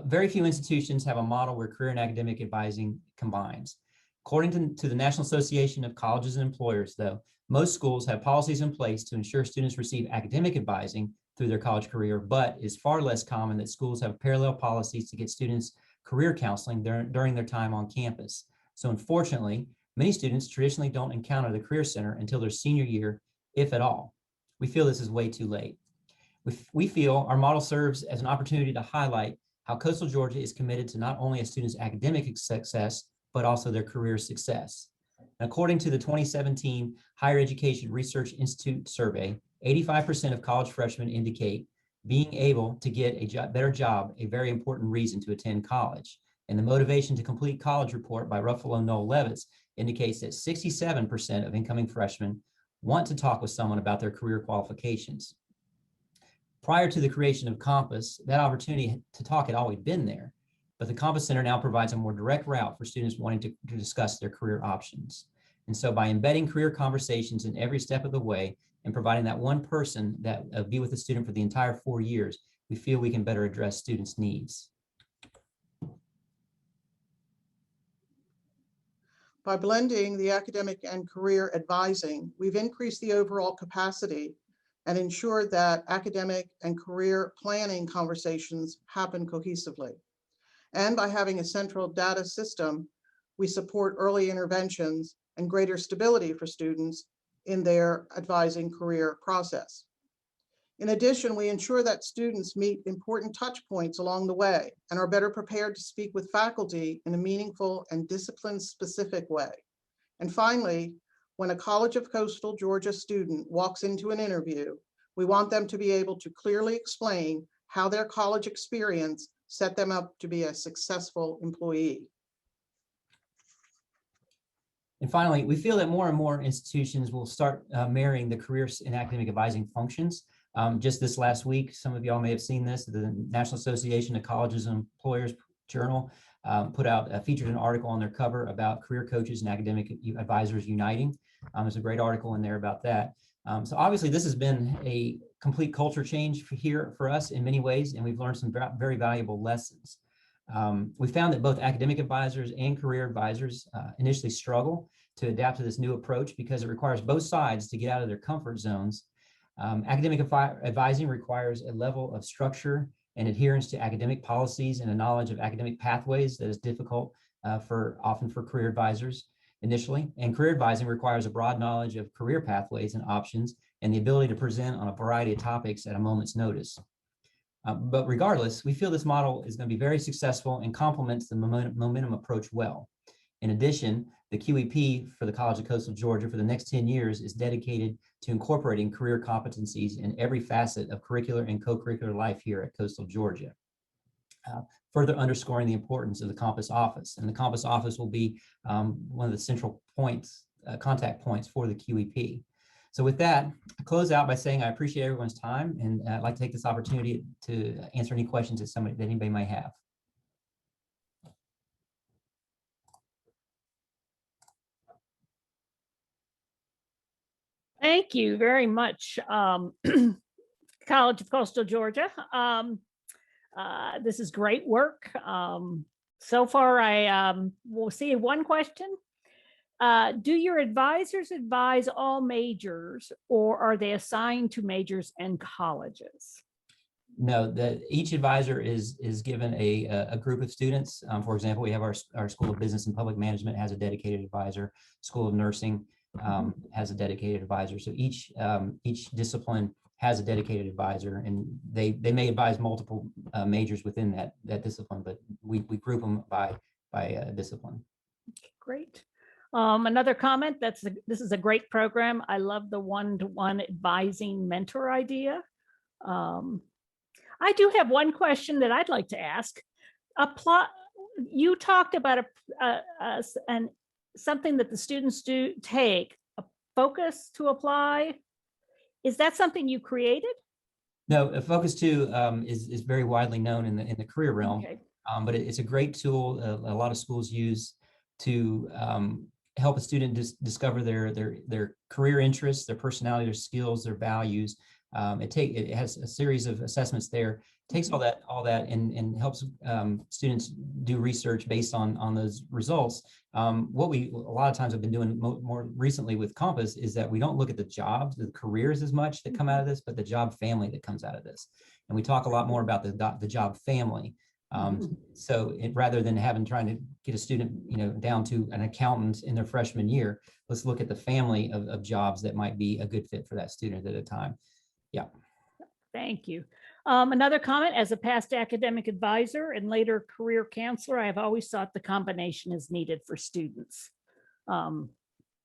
very few institutions have a model where career and academic advising combines. According to the National Association of Colleges and Employers, though, most schools have policies in place to ensure students receive academic advising through their college career, but it's far less common that schools have parallel policies to get students career counseling during their time on campus. So unfortunately, many students traditionally don't encounter the Career Center until their senior year, if at all. We feel this is way too late. We feel our model serves as an opportunity to highlight how Coastal Georgia is committed to not only a student's academic success, but also their career success. And according to the 2017 Higher Education Research Institute survey, 85% of college freshmen indicate being able to get a better job a very important reason to attend college. And the Motivation to Complete College report by Ruffalo Noel Levitz indicates that 67% of incoming freshmen want to talk with someone about their career qualifications. Prior to the creation of Campus, that opportunity to talk had always been there, but the Campus Center now provides a more direct route for students wanting to discuss their career options. And so by embedding career conversations in every step of the way and providing that one person that be with the student for the entire 4 years, we feel we can better address students' needs. By blending the academic and career advising, we've increased the overall capacity and ensured that academic and career planning conversations happen cohesively. And by having a central data system, we support early interventions and greater stability for students in their advising career process. In addition, we ensure that students meet important touch points along the way and are better prepared to speak with faculty in a meaningful and discipline-specific way. And finally, when a College of Coastal Georgia student walks into an interview, we want them to be able to clearly explain how their college experience set them up to be a successful employee. And finally, we feel that more and more institutions will start marrying the career and academic advising functions. Just this last week, some of y'all may have seen this, the National Association of Colleges and Employers Journal featured an article on their cover about career coaches and academic advisors uniting. There's a great article in there about that. So obviously this has been a complete culture change for us in many ways, and we've learned some very valuable lessons. We found that both academic advisors and career advisors initially struggle to adapt to this new approach because it requires both sides to get out of their comfort zones Academic advising requires a level of structure and adherence to academic policies and a knowledge of academic pathways that is difficult often for career advisors initially. And career advising requires a broad knowledge of career pathways and options and the ability to present on a variety of topics at a moment's notice. But regardless, we feel this model is going to be very successful and complements the momentum approach well. In addition, the QEP for the College of Coastal Georgia for the next 10 years is dedicated to incorporating career competencies in every facet of curricular and co-curricular life here at Coastal Georgia, further underscoring the importance of the Compass Office. And the Compass Office will be one of the central points, contact points for the QEP. So with that, I close out by saying I appreciate everyone's time, and I'd like to take this opportunity to answer any questions that anybody might have. Thank you very much, College of Coastal Georgia. This is great work. So far, I will see one question. Do your advisors advise all majors, or are they assigned to majors and colleges? No, each advisor is given a group of students. For example, we have our School of Business and Public Management has a dedicated advisor. School of Nursing has a dedicated advisor. So each discipline has a dedicated advisor, and they may advise multiple majors within that discipline, but we group them by discipline. Great. Another comment, this is a great program. I love the one-to-one advising mentor idea. I do have one question that I'd like to ask. You talked about something that the students do take, a focus to apply. Is that something you created? No, a focus to is very widely known in the career realm, okay. But it's a great tool a lot of schools use to help a student discover their career interests, their personality, their skills, their values. It has a series of assessments there. Takes all that and helps students do research based on those results. What we a lot of times have been doing more recently with Compass is that we don't look at the jobs, the careers as much that come out of this, but the job family that comes out of this. And we talk a lot more about the job family. So rather than trying to get a student, down to an accountant in their freshman year, let's look at the family of jobs that might be a good fit for that student at a time. Yeah. Thank you. Another comment, as a past academic advisor and later career counselor, I have always thought the combination is needed for students. And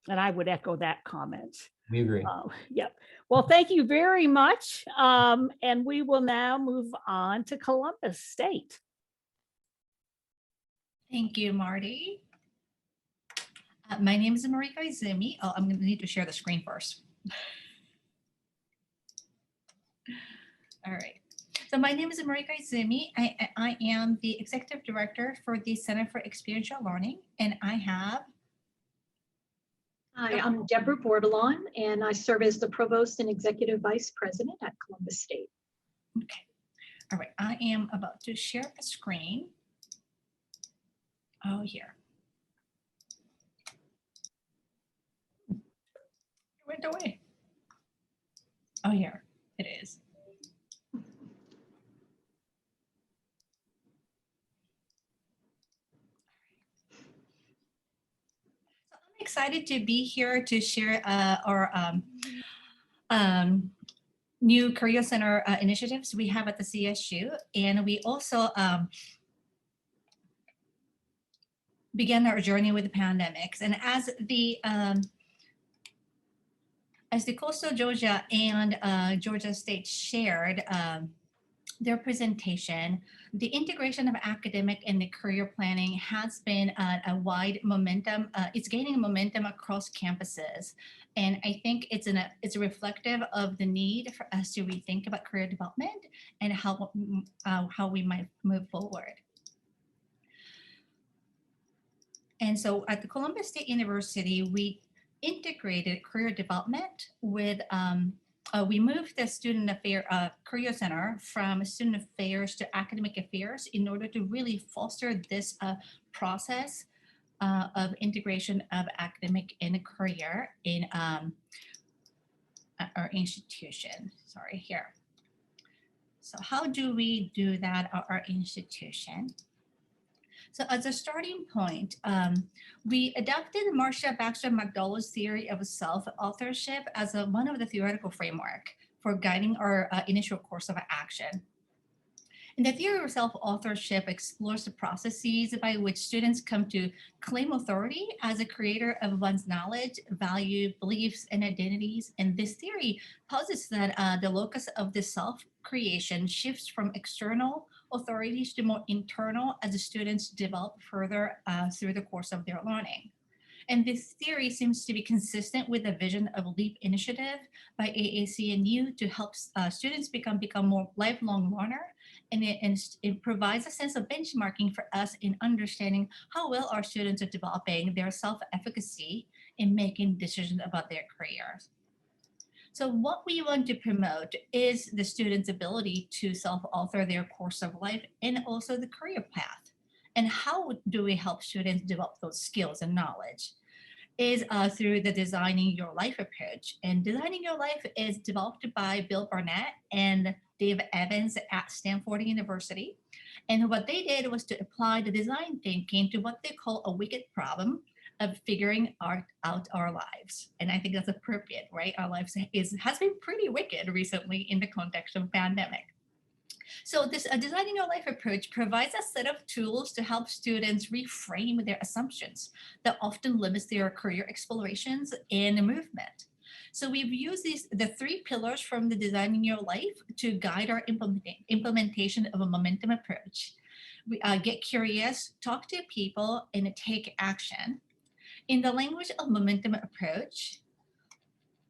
I would echo that comment. We agree. Yep. Well, thank you very much. And we will now move on to Columbus State. Thank you, Marty. My name is Marika Izumi. Oh, I'm going to need to share the screen first. All right. So my name is Marika Izumi. I am the Executive Director for the Center for Experiential Learning, and I have... Hi, I'm Deborah Bordelon, and I serve as the Provost and Executive Vice President at Columbus State. Okay. All right. I am about to share a screen. Oh, here. It went away. Oh, here it is. Excited to be here to share our new Career Center initiatives we have at the CSU, and we also began our journey with the pandemics. And as the Coastal Georgia and Georgia State shared their presentation, the integration of academic and the career planning has been a wide momentum. It's gaining momentum across campuses. And I think it's reflective of the need for us to rethink about career development and how we might move forward. And so at the Columbus State University, we integrated career development with we moved the Student Affairs Career Center from Student Affairs to Academic Affairs in order to really foster this process of integration of academic and career in at our institution. Sorry, here. So how do we do that at our institution? So as a starting point, we adopted Marcia Baxter McDowell's theory of self-authorship as one of the theoretical framework for guiding our initial course of action. And the theory of self-authorship explores the processes by which students come to claim authority as a creator of one's knowledge, value, beliefs, and identities. And this theory posits that the locus of the self-creation shifts from external authorities to more internal as the students develop further through the course of their learning. And this theory seems to be consistent with the vision of LEAP initiative by AAC&U to help students become more lifelong learner. And it provides a sense of benchmarking for us in understanding how well our students are developing their self-efficacy in making decisions about their careers. So what we want to promote is the students' ability to self-author their course of life and also the career path. And how do we help students develop those skills and knowledge? Is through the Designing Your Life approach. And Designing Your Life is developed by Bill Barnett and Dave Evans at Stanford University. And what they did was to apply the design thinking to what they call a wicked problem of figuring out our lives. And I think that's appropriate, right? Our lives has been pretty wicked recently in the context of pandemic. So this Designing Your Life approach provides a set of tools to help students reframe their assumptions that often limits their career explorations and movement. So we've used the three pillars from the Designing Your Life to guide our implementation of a momentum approach. We get curious, talk to people, and take action. In the language of momentum approach,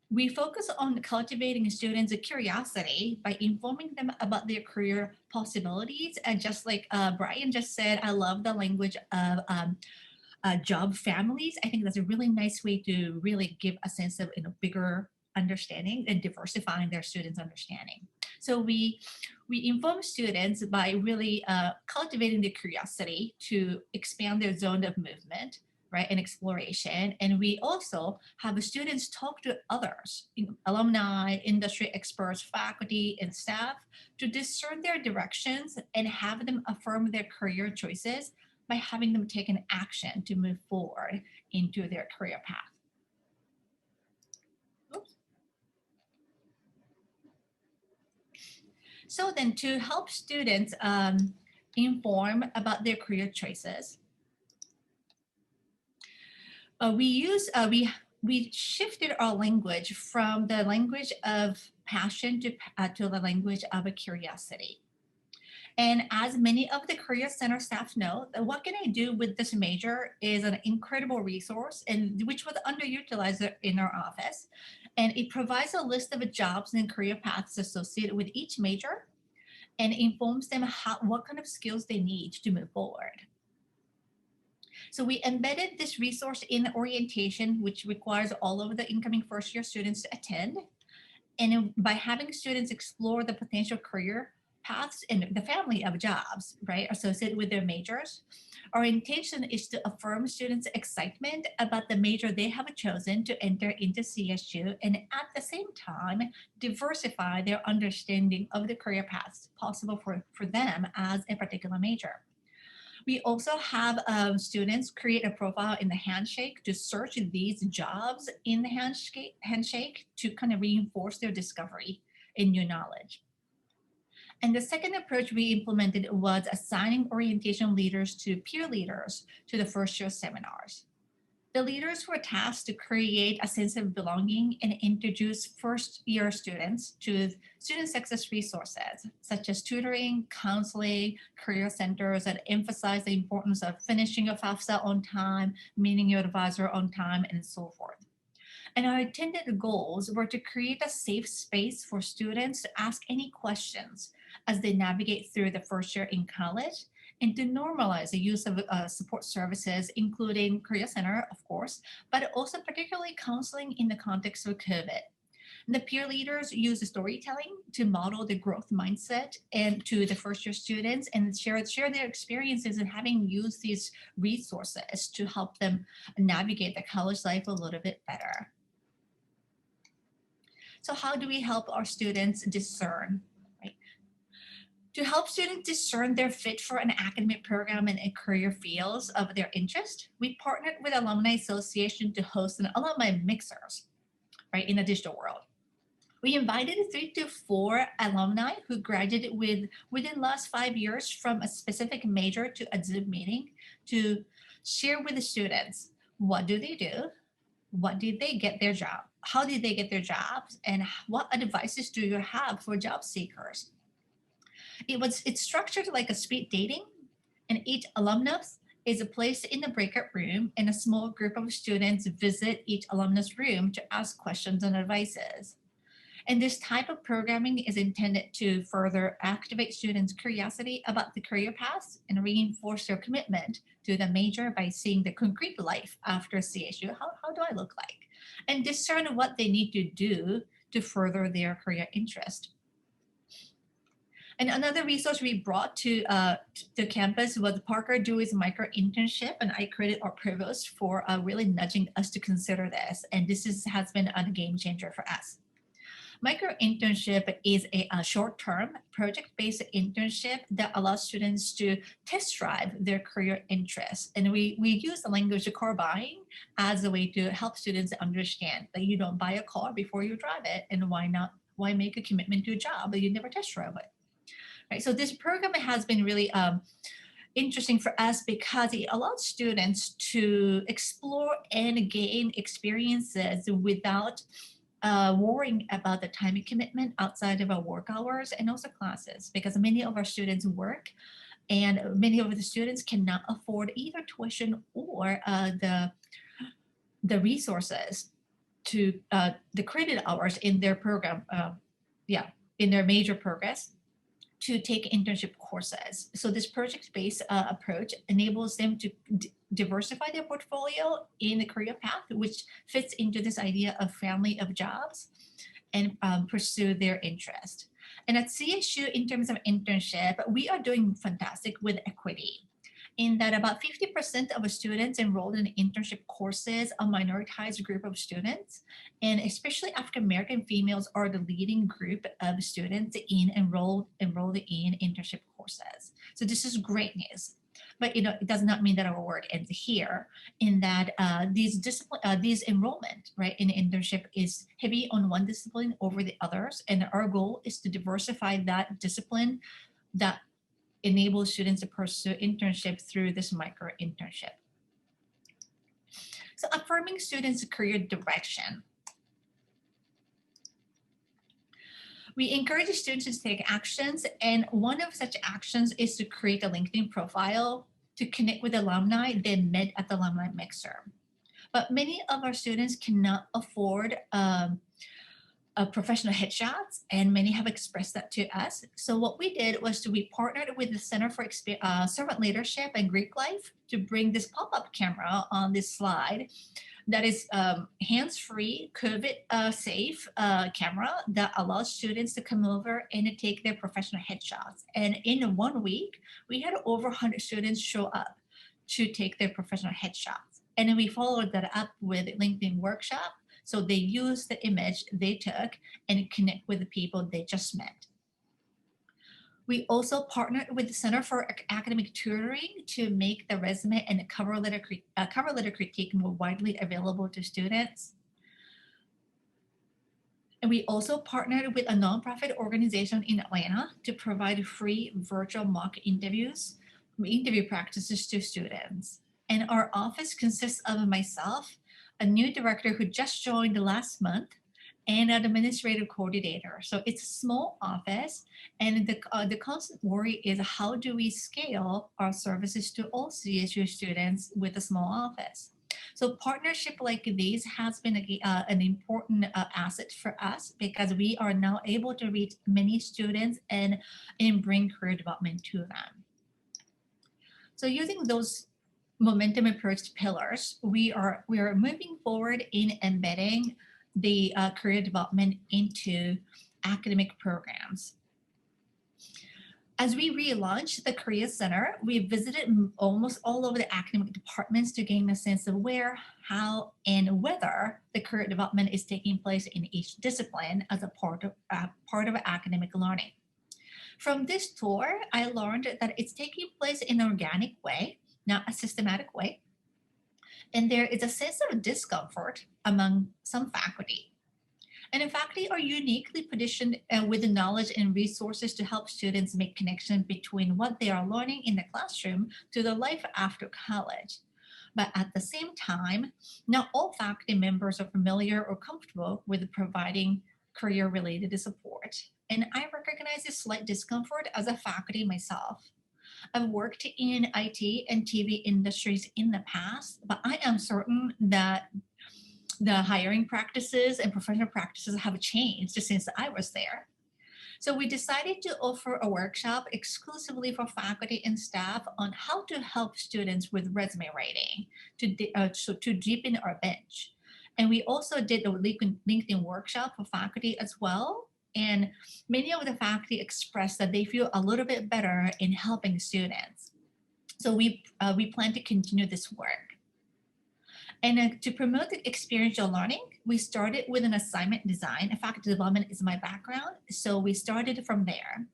we focus on cultivating students' curiosity by informing them about their career possibilities. And just like Brian just said, I love the language of job families. I think that's a really nice way to really give a sense of bigger understanding and diversifying their students' understanding. So we inform students by really cultivating the curiosity to expand their zone of movement, right, and exploration. And we also have the students talk to others, alumni, industry experts, faculty, and staff to discern their directions and have them affirm their career choices by having them take an action to move forward into their career path. Oops. So then to help students inform about their career choices, we shifted our language from the language of passion to the language of a curiosity. And as many of the Career Center staff know, What Can I Do with This Major is an incredible resource, and which was underutilized in our office. And it provides a list of jobs and career paths associated with each major and informs them what kind of skills they need to move forward. So we embedded this resource in orientation, which requires all of the incoming first-year students to attend. And by having students explore the potential career paths and the family of jobs, right, associated with their majors, our intention is to affirm students' excitement about the major they have chosen to enter into CSU, and at the same time, diversify their understanding of the career paths possible for them as a particular major. We also have students create a profile in the Handshake to search these jobs in the Handshake to kind of reinforce their discovery in new knowledge. And the second approach we implemented was assigning orientation leaders to peer leaders to the first-year seminars. The leaders were tasked to create a sense of belonging and introduce first-year students to student success resources, such as tutoring, counseling, career centers that emphasize the importance of finishing your FAFSA on time, meeting your advisor on time, and so forth. And our intended goals were to create a safe space for students to ask any questions as they navigate through the first year in college, and to normalize the use of support services, including Career Center, of course, but also particularly counseling in the context of COVID. And the peer leaders use storytelling to model the growth mindset and to the first-year students and share their experiences in having used these resources to help them navigate the college life a little bit better. So how do we help our students discern? Right? To help students discern their fit for an academic program and career fields of their interest, we partnered with Alumni Association to host an alumni mixers, right, in a digital world. We invited 3 to 4 alumni who graduated within the last 5 years from a specific major to a Zoom meeting to share with the students, what do they do? What did they get their job? How did they get their jobs? And what advices do you have for job seekers? It's structured like a speed dating, and each alumnus is placed in a breakout room, and a small group of students visit each alumnus room to ask questions and advices. And this type of programming is intended to further activate students' curiosity about the career paths and reinforce their commitment to the major by seeing the concrete life after CSU. How do I look like? And discern what they need to do to further their career interest. And another resource we brought to the campus was Parker Dewey's micro internship, and I credit our provost for really nudging us to consider this. And this has been a game changer for us. Micro internship is a short-term project-based internship that allows students to test drive their career interests. And we use the language of car buying as a way to help students understand that you don't buy a car before you drive it, and why make a commitment to a job that you never test drive it. Right, so this program has been really interesting for us because it allows students to explore and gain experiences without worrying about the time commitment outside of our work hours and also classes, because many of our students work and many of the students cannot afford either tuition or the resources to the credit hours in their program, in their major progress, to take internship courses. So this project-based approach enables them to diversify their portfolio in the career path, which fits into this idea of family of jobs, and pursue their interest. And at CSU, in terms of internship, we are doing fantastic with equity, in that about 50% of students enrolled in internship courses are minoritized group of students, and especially African-American females are the leading group of students enrolled in internship courses. So this is great news. But it does not mean that our work ends here, in that these enrollment, right, in internship is heavy on one discipline over the others, and our goal is to diversify that discipline that enable students to pursue internship through this micro internship. So affirming students' career direction. We encourage students to take actions, and one of such actions is to create a LinkedIn profile to connect with alumni they met at the alumni mixer. But many of our students cannot afford professional headshots, and many have expressed that to us. So what we did was we partnered with the Center for Servant Leadership and Greek Life to bring this pop-up camera on this slide that is hands-free, COVID-safe camera that allows students to come over and to take their professional headshots. And in 1 week, we had over 100 students show up to take their professional headshots. And then we followed that up with LinkedIn workshop. So they use the image they took and connect with the people they just met. We also partnered with the Center for Academic Tutoring to make the resume and the cover letter critique more widely available to students. And we also partnered with a nonprofit organization in Atlanta to provide free virtual mock interview practices to students. And our office consists of myself, a new director who just joined last month, and an administrative coordinator. So it's a small office, and the constant worry is, how do we scale our services to all CSU students with a small office? So partnership like these has been an important asset for us, because we are now able to reach many students and bring career development to them. So using those momentum approach pillars, we are moving forward in embedding the career development into academic programs. As we relaunched the Career Center, we visited almost all over the academic departments to gain a sense of where, how, and whether the career development is taking place in each discipline as a part of academic learning. From this tour, I learned that it's taking place in an organic way, not a systematic way. And there is a sense of discomfort among some faculty. And the faculty are uniquely positioned with the knowledge and resources to help students make connection between what they are learning in the classroom to their life after college. But at the same time, not all faculty members are familiar or comfortable with providing career-related support. And I recognize this slight discomfort as a faculty myself. I've worked in IT and TV industries in the past, but I am certain that the hiring practices and professional practices have changed since I was there. So we decided to offer a workshop exclusively for faculty and staff on how to help students with resume writing to deepen our bench. And we also did a LinkedIn workshop for faculty as well. And many of the faculty expressed that they feel a little bit better in helping students. So we plan to continue this work. And to promote the experiential learning, we started with an assignment design. Faculty development is my background, so we started from there,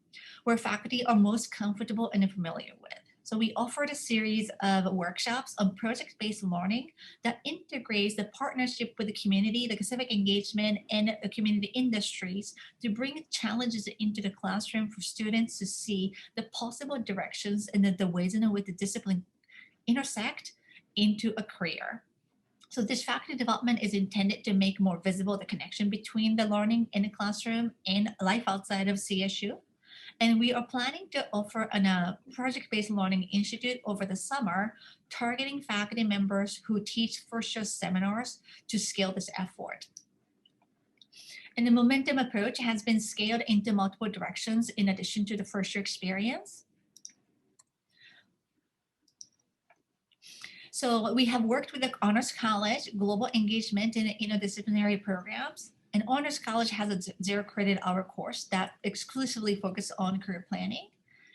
where faculty are most comfortable and familiar with. So we offered a series of workshops on project-based learning that integrates the partnership with the community, the civic engagement, and the community industries to bring challenges into the classroom for students to see the possible directions and the ways in which the discipline intersect into a career. So this faculty development is intended to make more visible the connection between the learning in the classroom and life outside of CSU. And we are planning to offer a project-based learning institute over the summer, targeting faculty members who teach first-year seminars to scale this effort. And the momentum approach has been scaled into multiple directions in addition to the first-year experience. So we have worked with the Honors College, global engagement in interdisciplinary programs. And Honors College has a 0 credit hour course that exclusively focuses on career planning.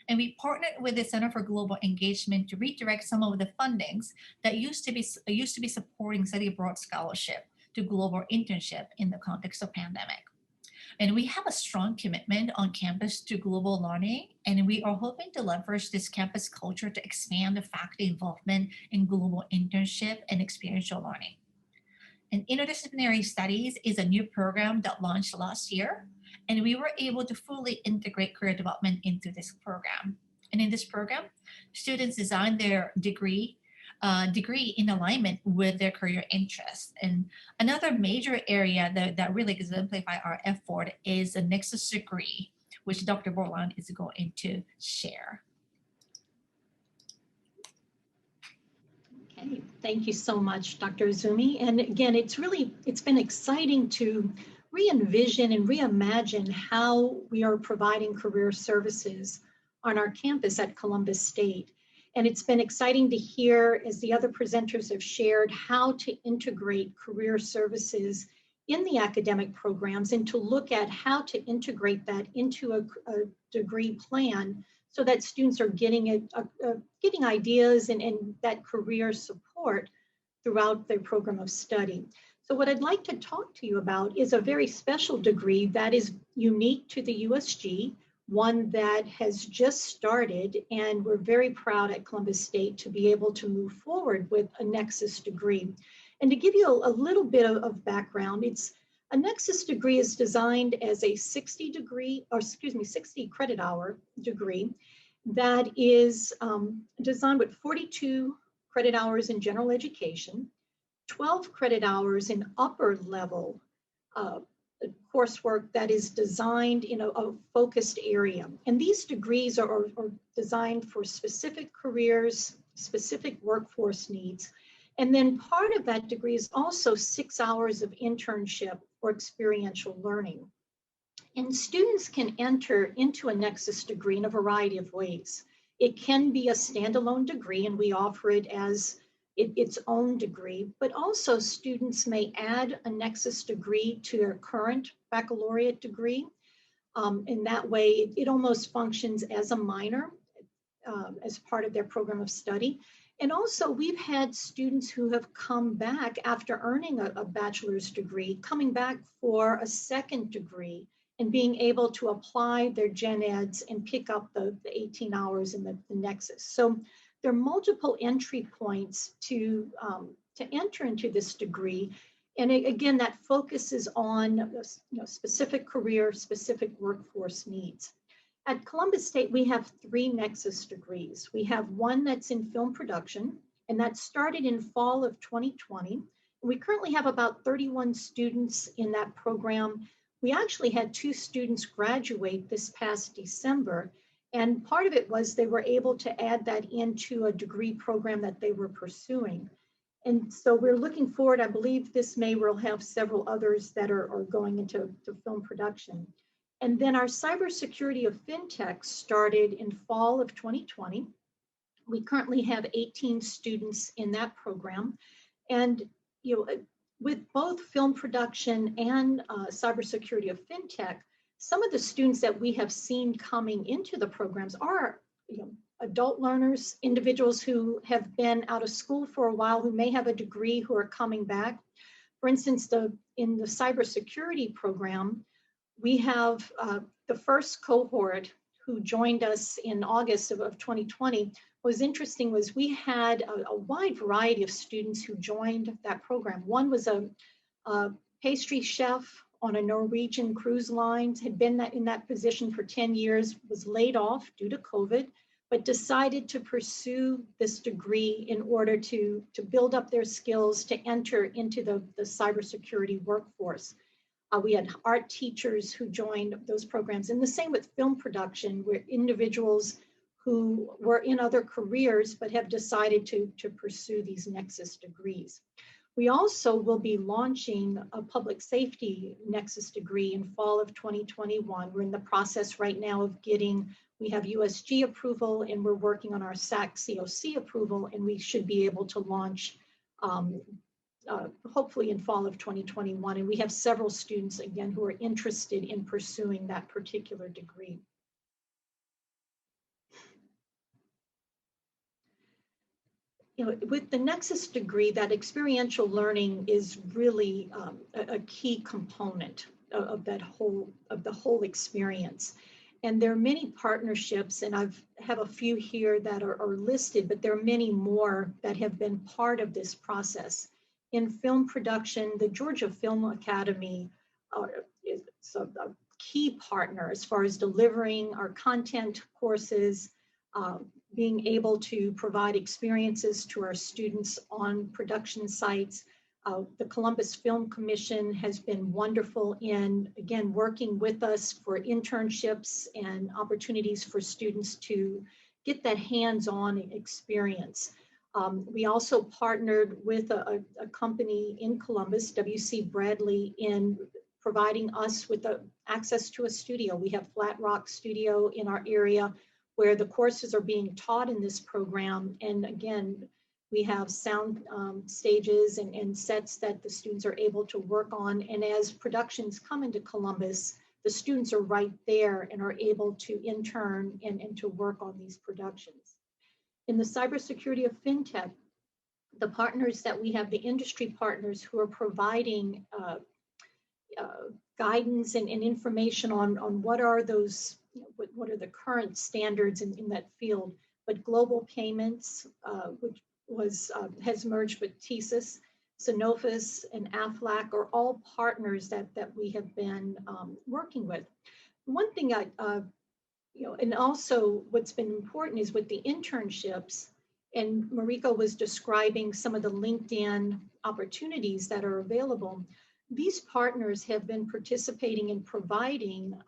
And we partnered with the Center for Global Engagement to redirect some of the fundings that used to be supporting study abroad scholarship to global internship in the context of pandemic. And we have a strong commitment on campus to global learning, and we are hoping to leverage this campus culture to expand the faculty involvement in global internship and experiential learning. And Interdisciplinary Studies is a new program that launched last year, and we were able to fully integrate career development into this program. And in this program, students design their degree in alignment with their career interests. And another major area that really exemplifies our effort is the Nexus Degree, which Dr. Borland is going to share. Okay, thank you so much, Dr. Izumi. And again, it's been exciting to re-envision and reimagine how we are providing career services on our campus at Columbus State. And it's been exciting to hear, as the other presenters have shared, how to integrate career services in the academic programs and to look at how to integrate that into a degree plan so that students are getting getting ideas and that career support throughout their program of study. So what I'd like to talk to you about is a very special degree that is unique to the USG, one that has just started, and we're very proud at Columbus State to be able to move forward with a Nexus degree. And to give you a little bit of background, a Nexus degree is designed as a 60 credit hour degree that is designed with 42 credit hours in general education, 12 credit hours in upper level coursework that is designed in a focused area. And these degrees are designed for specific careers, specific workforce needs. And then part of that degree is also 6 hours of internship or experiential learning. And students can enter into a Nexus degree in a variety of ways. It can be a standalone degree, and we offer it as its own degree, but also students may add a Nexus degree to their current baccalaureate degree. In that way, it almost functions as a minor as part of their program of study. And also, we've had students who have come back after earning a bachelor's degree, coming back for a second degree and being able to apply their gen eds and pick up the 18 hours in the Nexus. So there are multiple entry points to enter into this degree. And again, that focuses on specific career, specific workforce needs. At Columbus State, we have 3 Nexus degrees. We have one that's in film production, and that started in fall of 2020. We currently have about 31 students in that program. We actually had 2 students graduate this past December, and part of it was they were able to add that into a degree program that they were pursuing. And so we're looking forward. I believe this May we'll have several others that are going into film production. And then our cybersecurity of fintech started in fall of 2020. We currently have 18 students in that program. And with both film production and cybersecurity of fintech, some of the students that we have seen coming into the programs are adult learners, individuals who have been out of school for a while, who may have a degree, who are coming back. For instance, in the cybersecurity program, we have the first cohort who joined us in August of 2020. What was interesting was we had a wide variety of students who joined that program. One was a pastry chef on a Norwegian cruise line, had been in that position for 10 years, was laid off due to COVID, but decided to pursue this degree in order to build up their skills to enter into the cybersecurity workforce. We had art teachers who joined those programs, and the same with film production, where individuals who were in other careers but have decided to pursue these Nexus degrees. We also will be launching a public safety Nexus degree in fall of 2021. We're in the process right now of we have USG approval, and we're working on our SAC COC approval, and we should be able to launch hopefully in fall of 2021. And we have several students, again, who are interested in pursuing that particular degree. With the Nexus degree, that experiential learning is really a key component of the whole experience. And there are many partnerships, and I have a few here that are listed, but there are many more that have been part of this process. In film production, the Georgia Film Academy is a key partner as far as delivering our content courses, being able to provide experiences to our students on production sites. The Columbus Film Commission has been wonderful in, again, working with us for internships and opportunities for students to get that hands-on experience. We also partnered with a company in Columbus, W.C. Bradley, in providing us with access to a studio. We have Flat Rock Studio in our area where the courses are being taught in this program. And again, we have sound stages and sets that the students are able to work on. And as productions come into Columbus, the students are right there and are able to intern and to work on these productions. In the cybersecurity of fintech, the partners that we have, the industry partners who are providing guidance and information on what are those, what are the current standards in that field. But Global Payments, which has merged with TSYS, Sanofi, and AFLAC are all partners that we have been working with. One thing and also what's been important is with the internships, and Mariko was describing some of the LinkedIn opportunities that are available. These partners have been participating in providing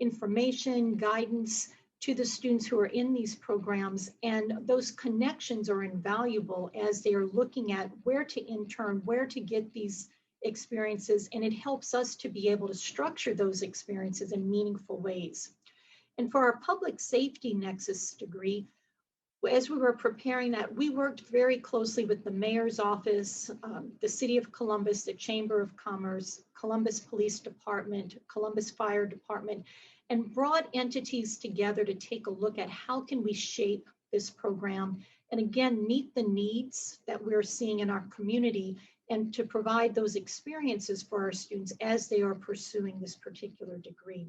information, guidance to the students who are in these programs, and those connections are invaluable as they are looking at where to intern, where to get these experiences, and it helps us to be able to structure those experiences in meaningful ways. And for our public safety Nexus degree, as we were preparing that, we worked very closely with the mayor's office, the City of Columbus, the Chamber of Commerce, Columbus Police Department, Columbus Fire Department, and brought entities together to take a look at how can we shape this program and again, meet the needs that we're seeing in our community and to provide those experiences for our students as they are pursuing this particular degree.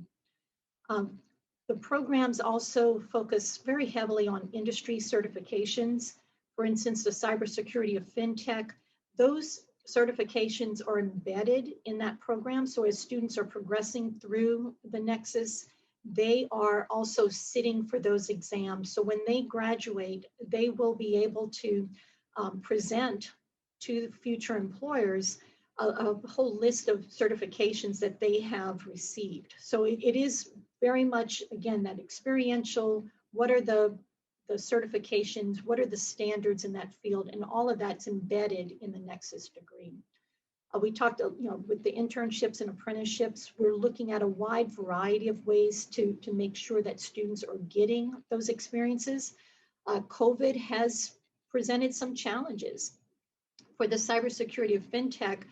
The programs also focus very heavily on industry certifications. For instance, the cybersecurity of fintech, those certifications are embedded in that program. So as students are progressing through the Nexus, they are also sitting for those exams. So when they graduate, they will be able to present to future employers a whole list of certifications that they have received. So it is very much, again, that experiential, what are the certifications, what are the standards in that field, and all of that's embedded in the Nexus degree. We talked, with the internships and apprenticeships, we're looking at a wide variety of ways to make sure that students are getting those experiences. COVID has presented some challenges. For the cybersecurity of fintech,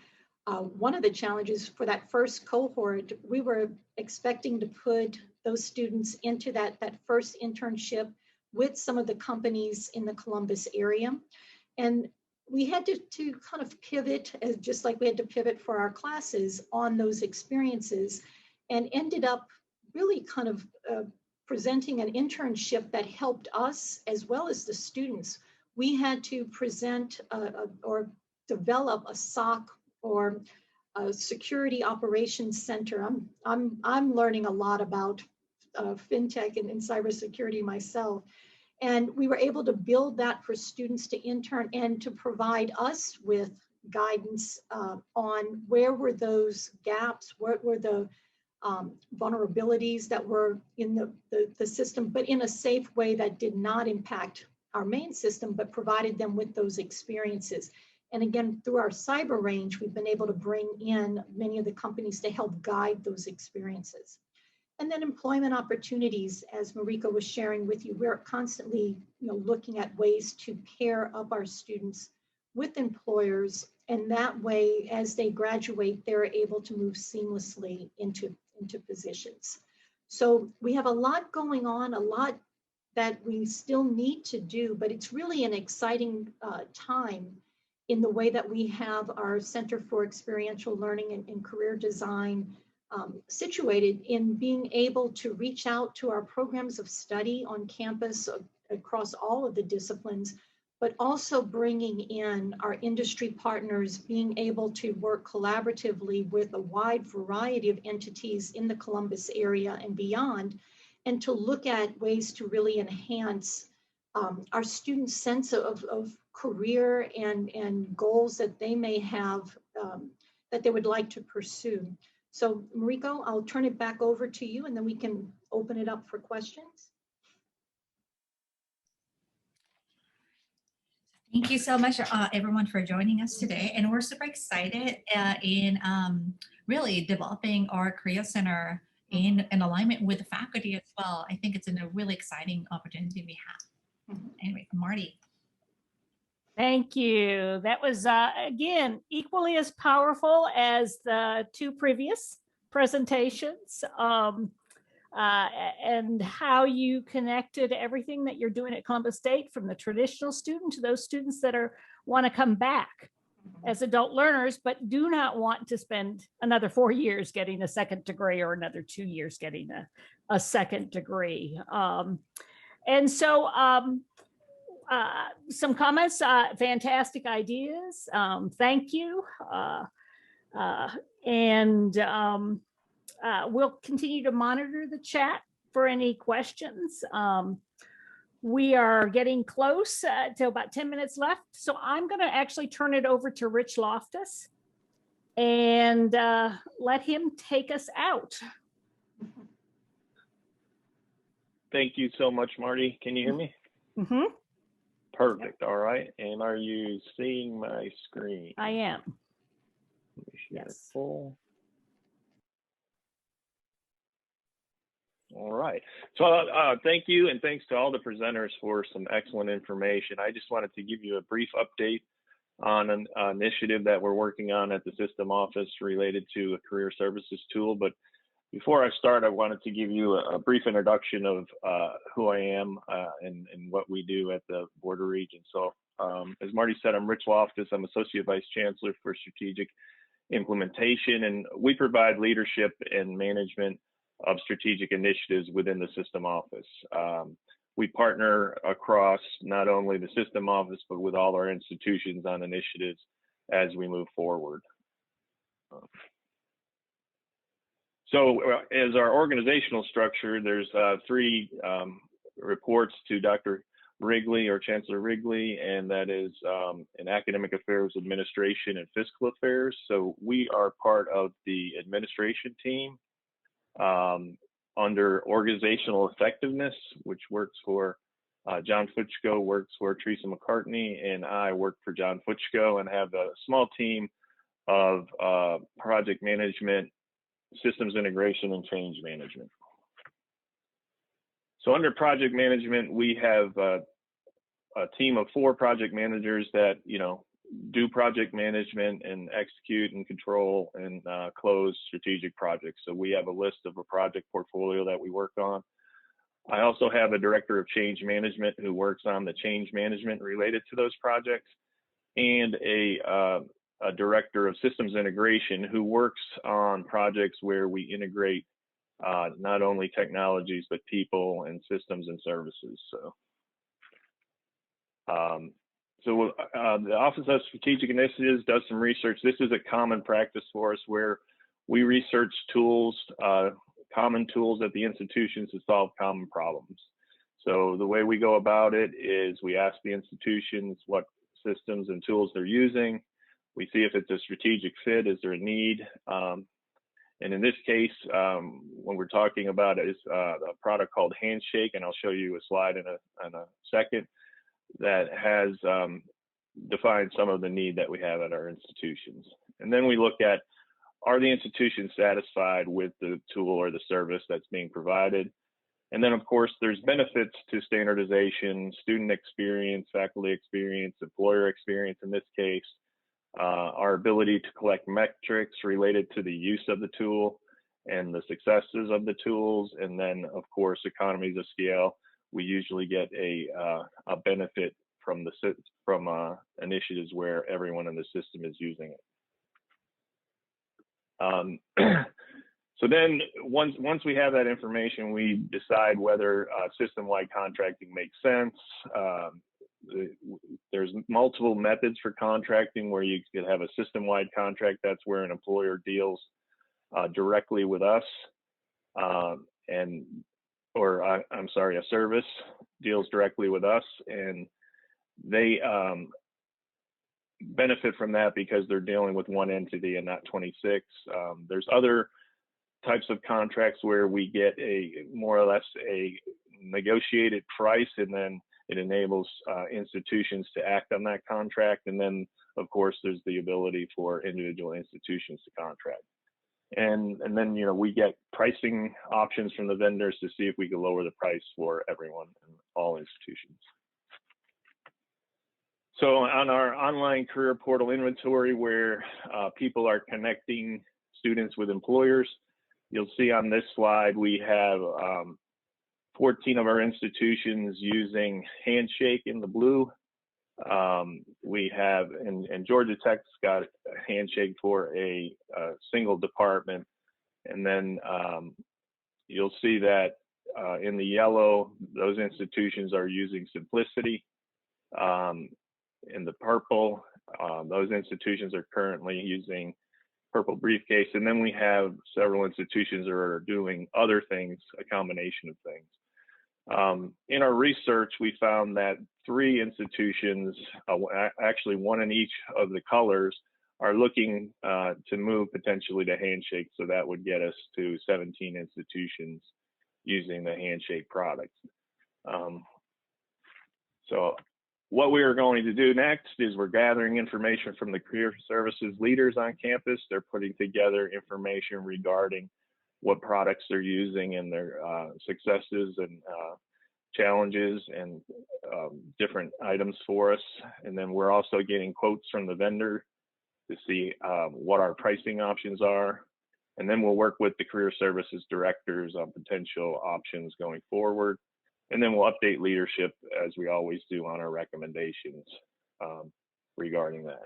one of the challenges for that first cohort, we were expecting to put those students into that first internship with some of the companies in the Columbus area. And we had to kind of pivot, just like we had to pivot for our classes on those experiences, and ended up really kind of presenting an internship that helped us as well as the students. We had to present or develop a SOC or a security operations center. I'm learning a lot about fintech and cybersecurity myself. And we were able to build that for students to intern and to provide us with guidance on where were those gaps, what were the vulnerabilities that were in the system, but in a safe way that did not impact our main system, but provided them with those experiences. And again, through our cyber range, we've been able to bring in many of the companies to help guide those experiences. And then employment opportunities, as Marika was sharing with you, we're constantly looking at ways to pair up our students with employers. And that way, as they graduate, they're able to move seamlessly into positions. So we have a lot going on, a lot that we still need to do, but it's really an exciting time in the way that we have our Center for Experiential Learning and Career Design situated in being able to reach out to our programs of study on campus across all of the disciplines, but also bringing in our industry partners, being able to work collaboratively with a wide variety of entities in the Columbus area and beyond, and to look at ways to really enhance our students' sense of career and goals that they may have that they would like to pursue. So Mariko, I'll turn it back over to you and then we can open it up for questions. Thank you so much, everyone, for joining us today. And we're super excited in really developing our Career Center in alignment with the faculty as well. I think it's a really exciting opportunity we have. Anyway, Marty. Thank you. That was, again, equally as powerful as the two previous presentations, and how you connected everything that you're doing at Columbus State, from the traditional student to those students that want to come back as adult learners, but do not want to spend another 4 years getting a second degree or another 2 years getting a second degree. And so, some comments, fantastic ideas. Thank you. We'll continue to monitor the chat for any questions. We are getting close to about 10 minutes left. So I'm going to actually turn it over to Rich Loftus and let him take us out. Thank you so much, Marty. Can you hear me? Mm-hmm. Perfect. All right. And are you seeing my screen? I am. Let me share it Yes. full. All right. So thank you, and thanks to all the presenters for some excellent information. I just wanted to give you a brief update on an initiative that we're working on at the system office related to a career services tool. But before I start, I wanted to give you a brief introduction of who I am and what we do at the border region. So as Marty said, I'm Rich Loftus. I'm Associate Vice Chancellor for Strategic Implementation, and we provide leadership and management of strategic initiatives within the system office. We partner across not only the system office, but with all our institutions on initiatives as we move forward. So as our organizational structure, there's three reports to Dr. Wrigley or Chancellor Wrigley, and that is in academic affairs, administration, and fiscal affairs. So we are part of the administration team under organizational effectiveness, which works for John Futchko, works for Teresa McCartney, and I work for John Futchko and have a small team of project management, systems integration, and change management. So under project management, we have a team of 4 project managers that, do project management and execute and control and close strategic projects. So we have a list of a project portfolio that we work on. I also have a director of change management who works on the change management related to those projects, and a director of systems integration who works on projects where we integrate not only technologies, but people and systems and services. So the Office of Strategic Initiatives does some research. This is a common practice for us where we research tools, common tools at the institutions to solve common problems. So the way we go about it is we ask the institutions what systems and tools they're using. We see if it's a strategic fit, is there a need? And in this case, when we're talking about it, is a product called Handshake, and I'll show you a slide in a second, that has defined some of the need that we have at our institutions. And then we look at, are the institutions satisfied with the tool or the service that's being provided? And then of course, there's benefits to standardization, student experience, faculty experience, employer experience in this case, our ability to collect metrics related to the use of the tool and the successes of the tools. And then of course, economies of scale. We usually get a benefit from initiatives where everyone in the system is using it. So then once we have that information, we decide whether system-wide contracting makes sense. There's multiple methods for contracting where you could have a system-wide contract. That's where an employer deals directly with us, a service deals directly with us, and they benefit from that because they're dealing with one entity and not 26. There's other types of contracts where we get more or less a negotiated price, and then it enables institutions to act on that contract. And then of course there's the ability for individual institutions to contract. And then, we get pricing options from the vendors to see if we can lower the price for everyone and all institutions. So on our online career portal inventory, where people are connecting students with employers, you'll see on this slide, we have 14 of our institutions using Handshake in the blue. We have, and Georgia Tech's got a Handshake for a single department. And then you'll see that in the yellow, those institutions are using Simplicity. In the purple, those institutions are currently using Purple Briefcase. And then we have several institutions that are doing other things, a combination of things. In our research, we found that 3 institutions, actually one in each of the colors, are looking to move potentially to Handshake. So that would get us to 17 institutions using the Handshake product. So what we are going to do next is we're gathering information from the career services leaders on campus. They're putting together information regarding what products they're using and their successes and challenges and different items for us. And then we're also getting quotes from the vendor to see what our pricing options are. And then we'll work with the career services directors on potential options going forward. And then we'll update leadership as we always do on our recommendations regarding that.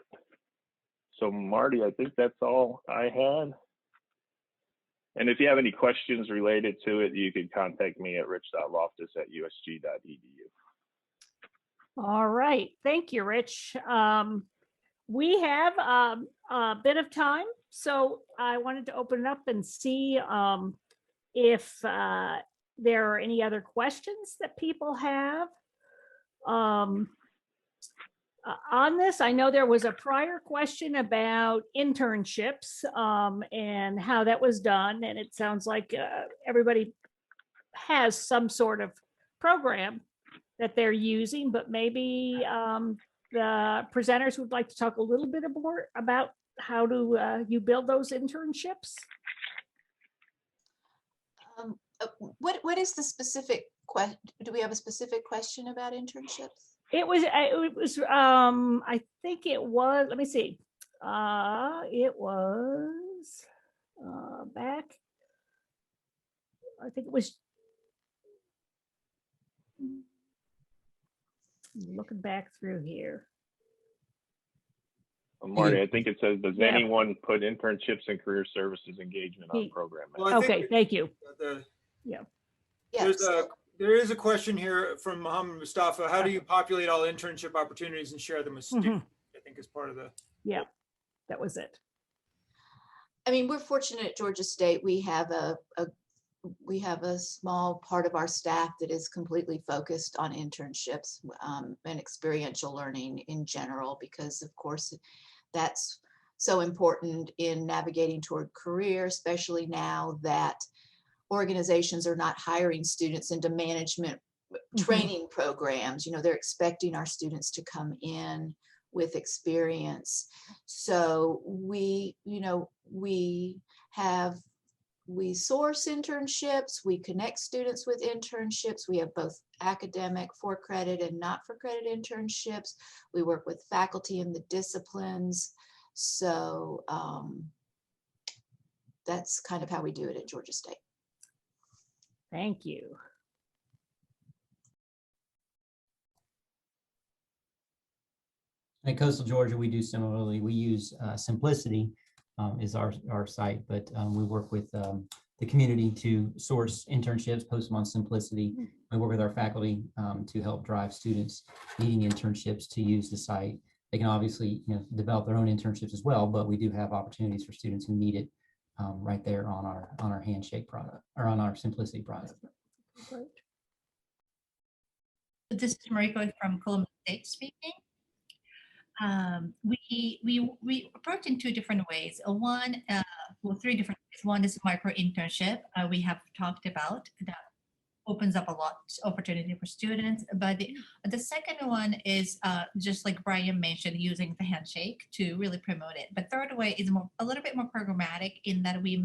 So Marty, I think that's all I had. And if you have any questions related to it, you can contact me at rich.loftus@usg.edu. All right, thank you, Rich. We have a bit of time, so I wanted to open it up and see if there are any other questions that people have. On this, I know there was a prior question about internships and how that was done, and it sounds like everybody has some sort of program that they're using, but maybe the presenters would like to talk a little bit more about how do you build those internships? What is the specific question? Do we have a specific question about internships? It was I think it was, let me see. It was back, I think it was, looking back through here. Marty, I think it says, does anyone put internships and career services engagement on program? Well, okay, thank you. There is a question here from Mohammed Mustafa. How do you populate all internship opportunities and share them with students? I think is part of the. Yeah, that was it. I mean, we're fortunate at Georgia State. We have a small part of our staff that is completely focused on internships and experiential learning in general, because of course that's so important in navigating toward career, especially now that organizations are not hiring students into management training programs. You know, they're expecting our students to come in with experience. So we source internships, we connect students with internships. We have both academic for credit and not for credit internships. We work with faculty in the disciplines. So that's kind of how we do it at Georgia State. Thank you. At Coastal Georgia, we do similarly. We use Simplicity is our site, but we work with the community to source internships, post them on Simplicity. We work with our faculty to help drive students needing internships to use the site. They can obviously develop their own internships as well, but we do have opportunities for students who need it right there on our Handshake product or on our Simplicity product. Great. This is Mariko from Columbia State speaking. We approach in two different ways. Three different ways. One is micro internship. We have talked about that opens up a lot of opportunity for students. But the second one is just like Brian mentioned, using the Handshake to really promote it. But third way is a little bit more programmatic in that we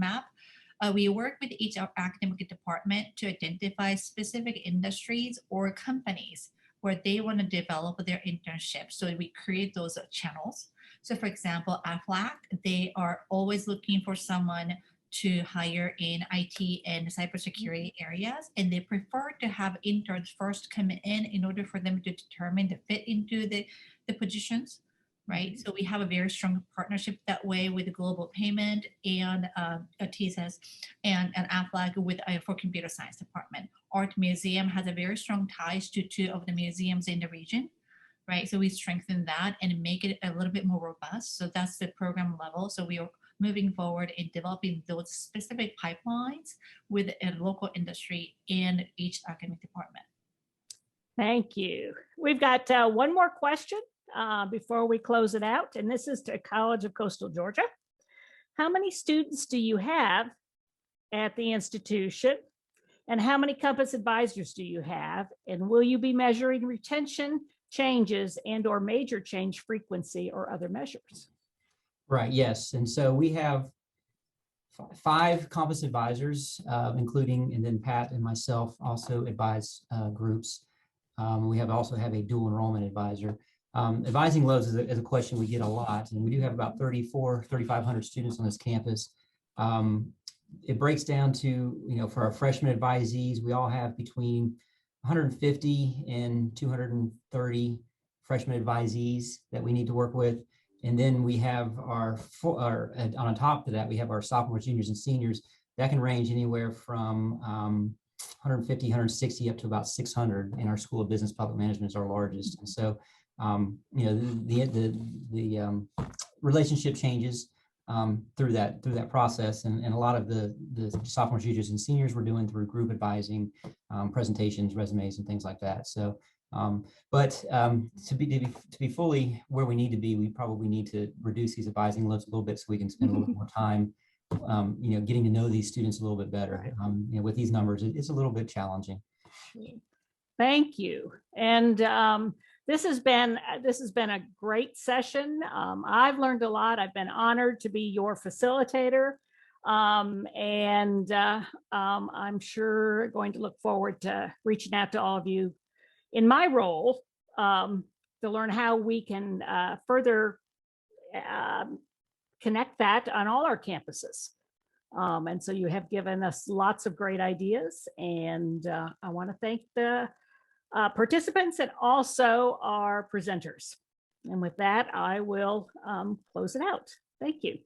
work with each academic department to identify specific industries or companies where they want to develop their internship. So we create those channels. So for example, AFLAC, they are always looking for someone to hire in IT and cybersecurity areas, and they prefer to have interns first come in order for them to determine the fit into the positions, right? So we have a very strong partnership that way with the Global Payment and TSS and AFLAG with for Computer Science Department. Art Museum has a very strong ties to two of the museums in the region, right? So we strengthen that and make it a little bit more robust. So that's the program level. So we are moving forward in developing those specific pipelines with a local industry in each academic department. Thank you. We've got one more question before we close it out, and this is to College of Coastal Georgia. How many students do you have at the institution, and how many Compass advisors do you have, and will you be measuring retention changes and or major change frequency or other measures? Right, yes. And so we have 5 Compass advisors, including, and then Pat and myself also advise groups. We also have a dual enrollment advisor. Advising loads is a question we get a lot, and we do have about 3,500 students on this campus. It breaks down to, for our freshman advisees, we all have between 150 and 230 freshman advisees that we need to work with. And then we have on top of that, we have our sophomores, juniors, and seniors. That can range anywhere from 150, 160 up to about 600. In our School of Business Public Management is our largest. And so, the relationship changes through that process, and a lot of the sophomores, juniors, and seniors we're doing through group advising, presentations, resumes, and things like that. So, to be fully where we need to be, we probably need to reduce these advising loads a little bit so we can spend a little bit more time, getting to know these students a little bit better. With these numbers, it's a little bit challenging. Thank you. And this has been a great session. I've learned a lot. I've been honored to be your facilitator. And I'm sure going to look forward to reaching out to all of you in my role to learn how we can further connect that on all our campuses. And so you have given us lots of great ideas, and I want to thank the participants and also our presenters. And with that, I will close it out. Thank you.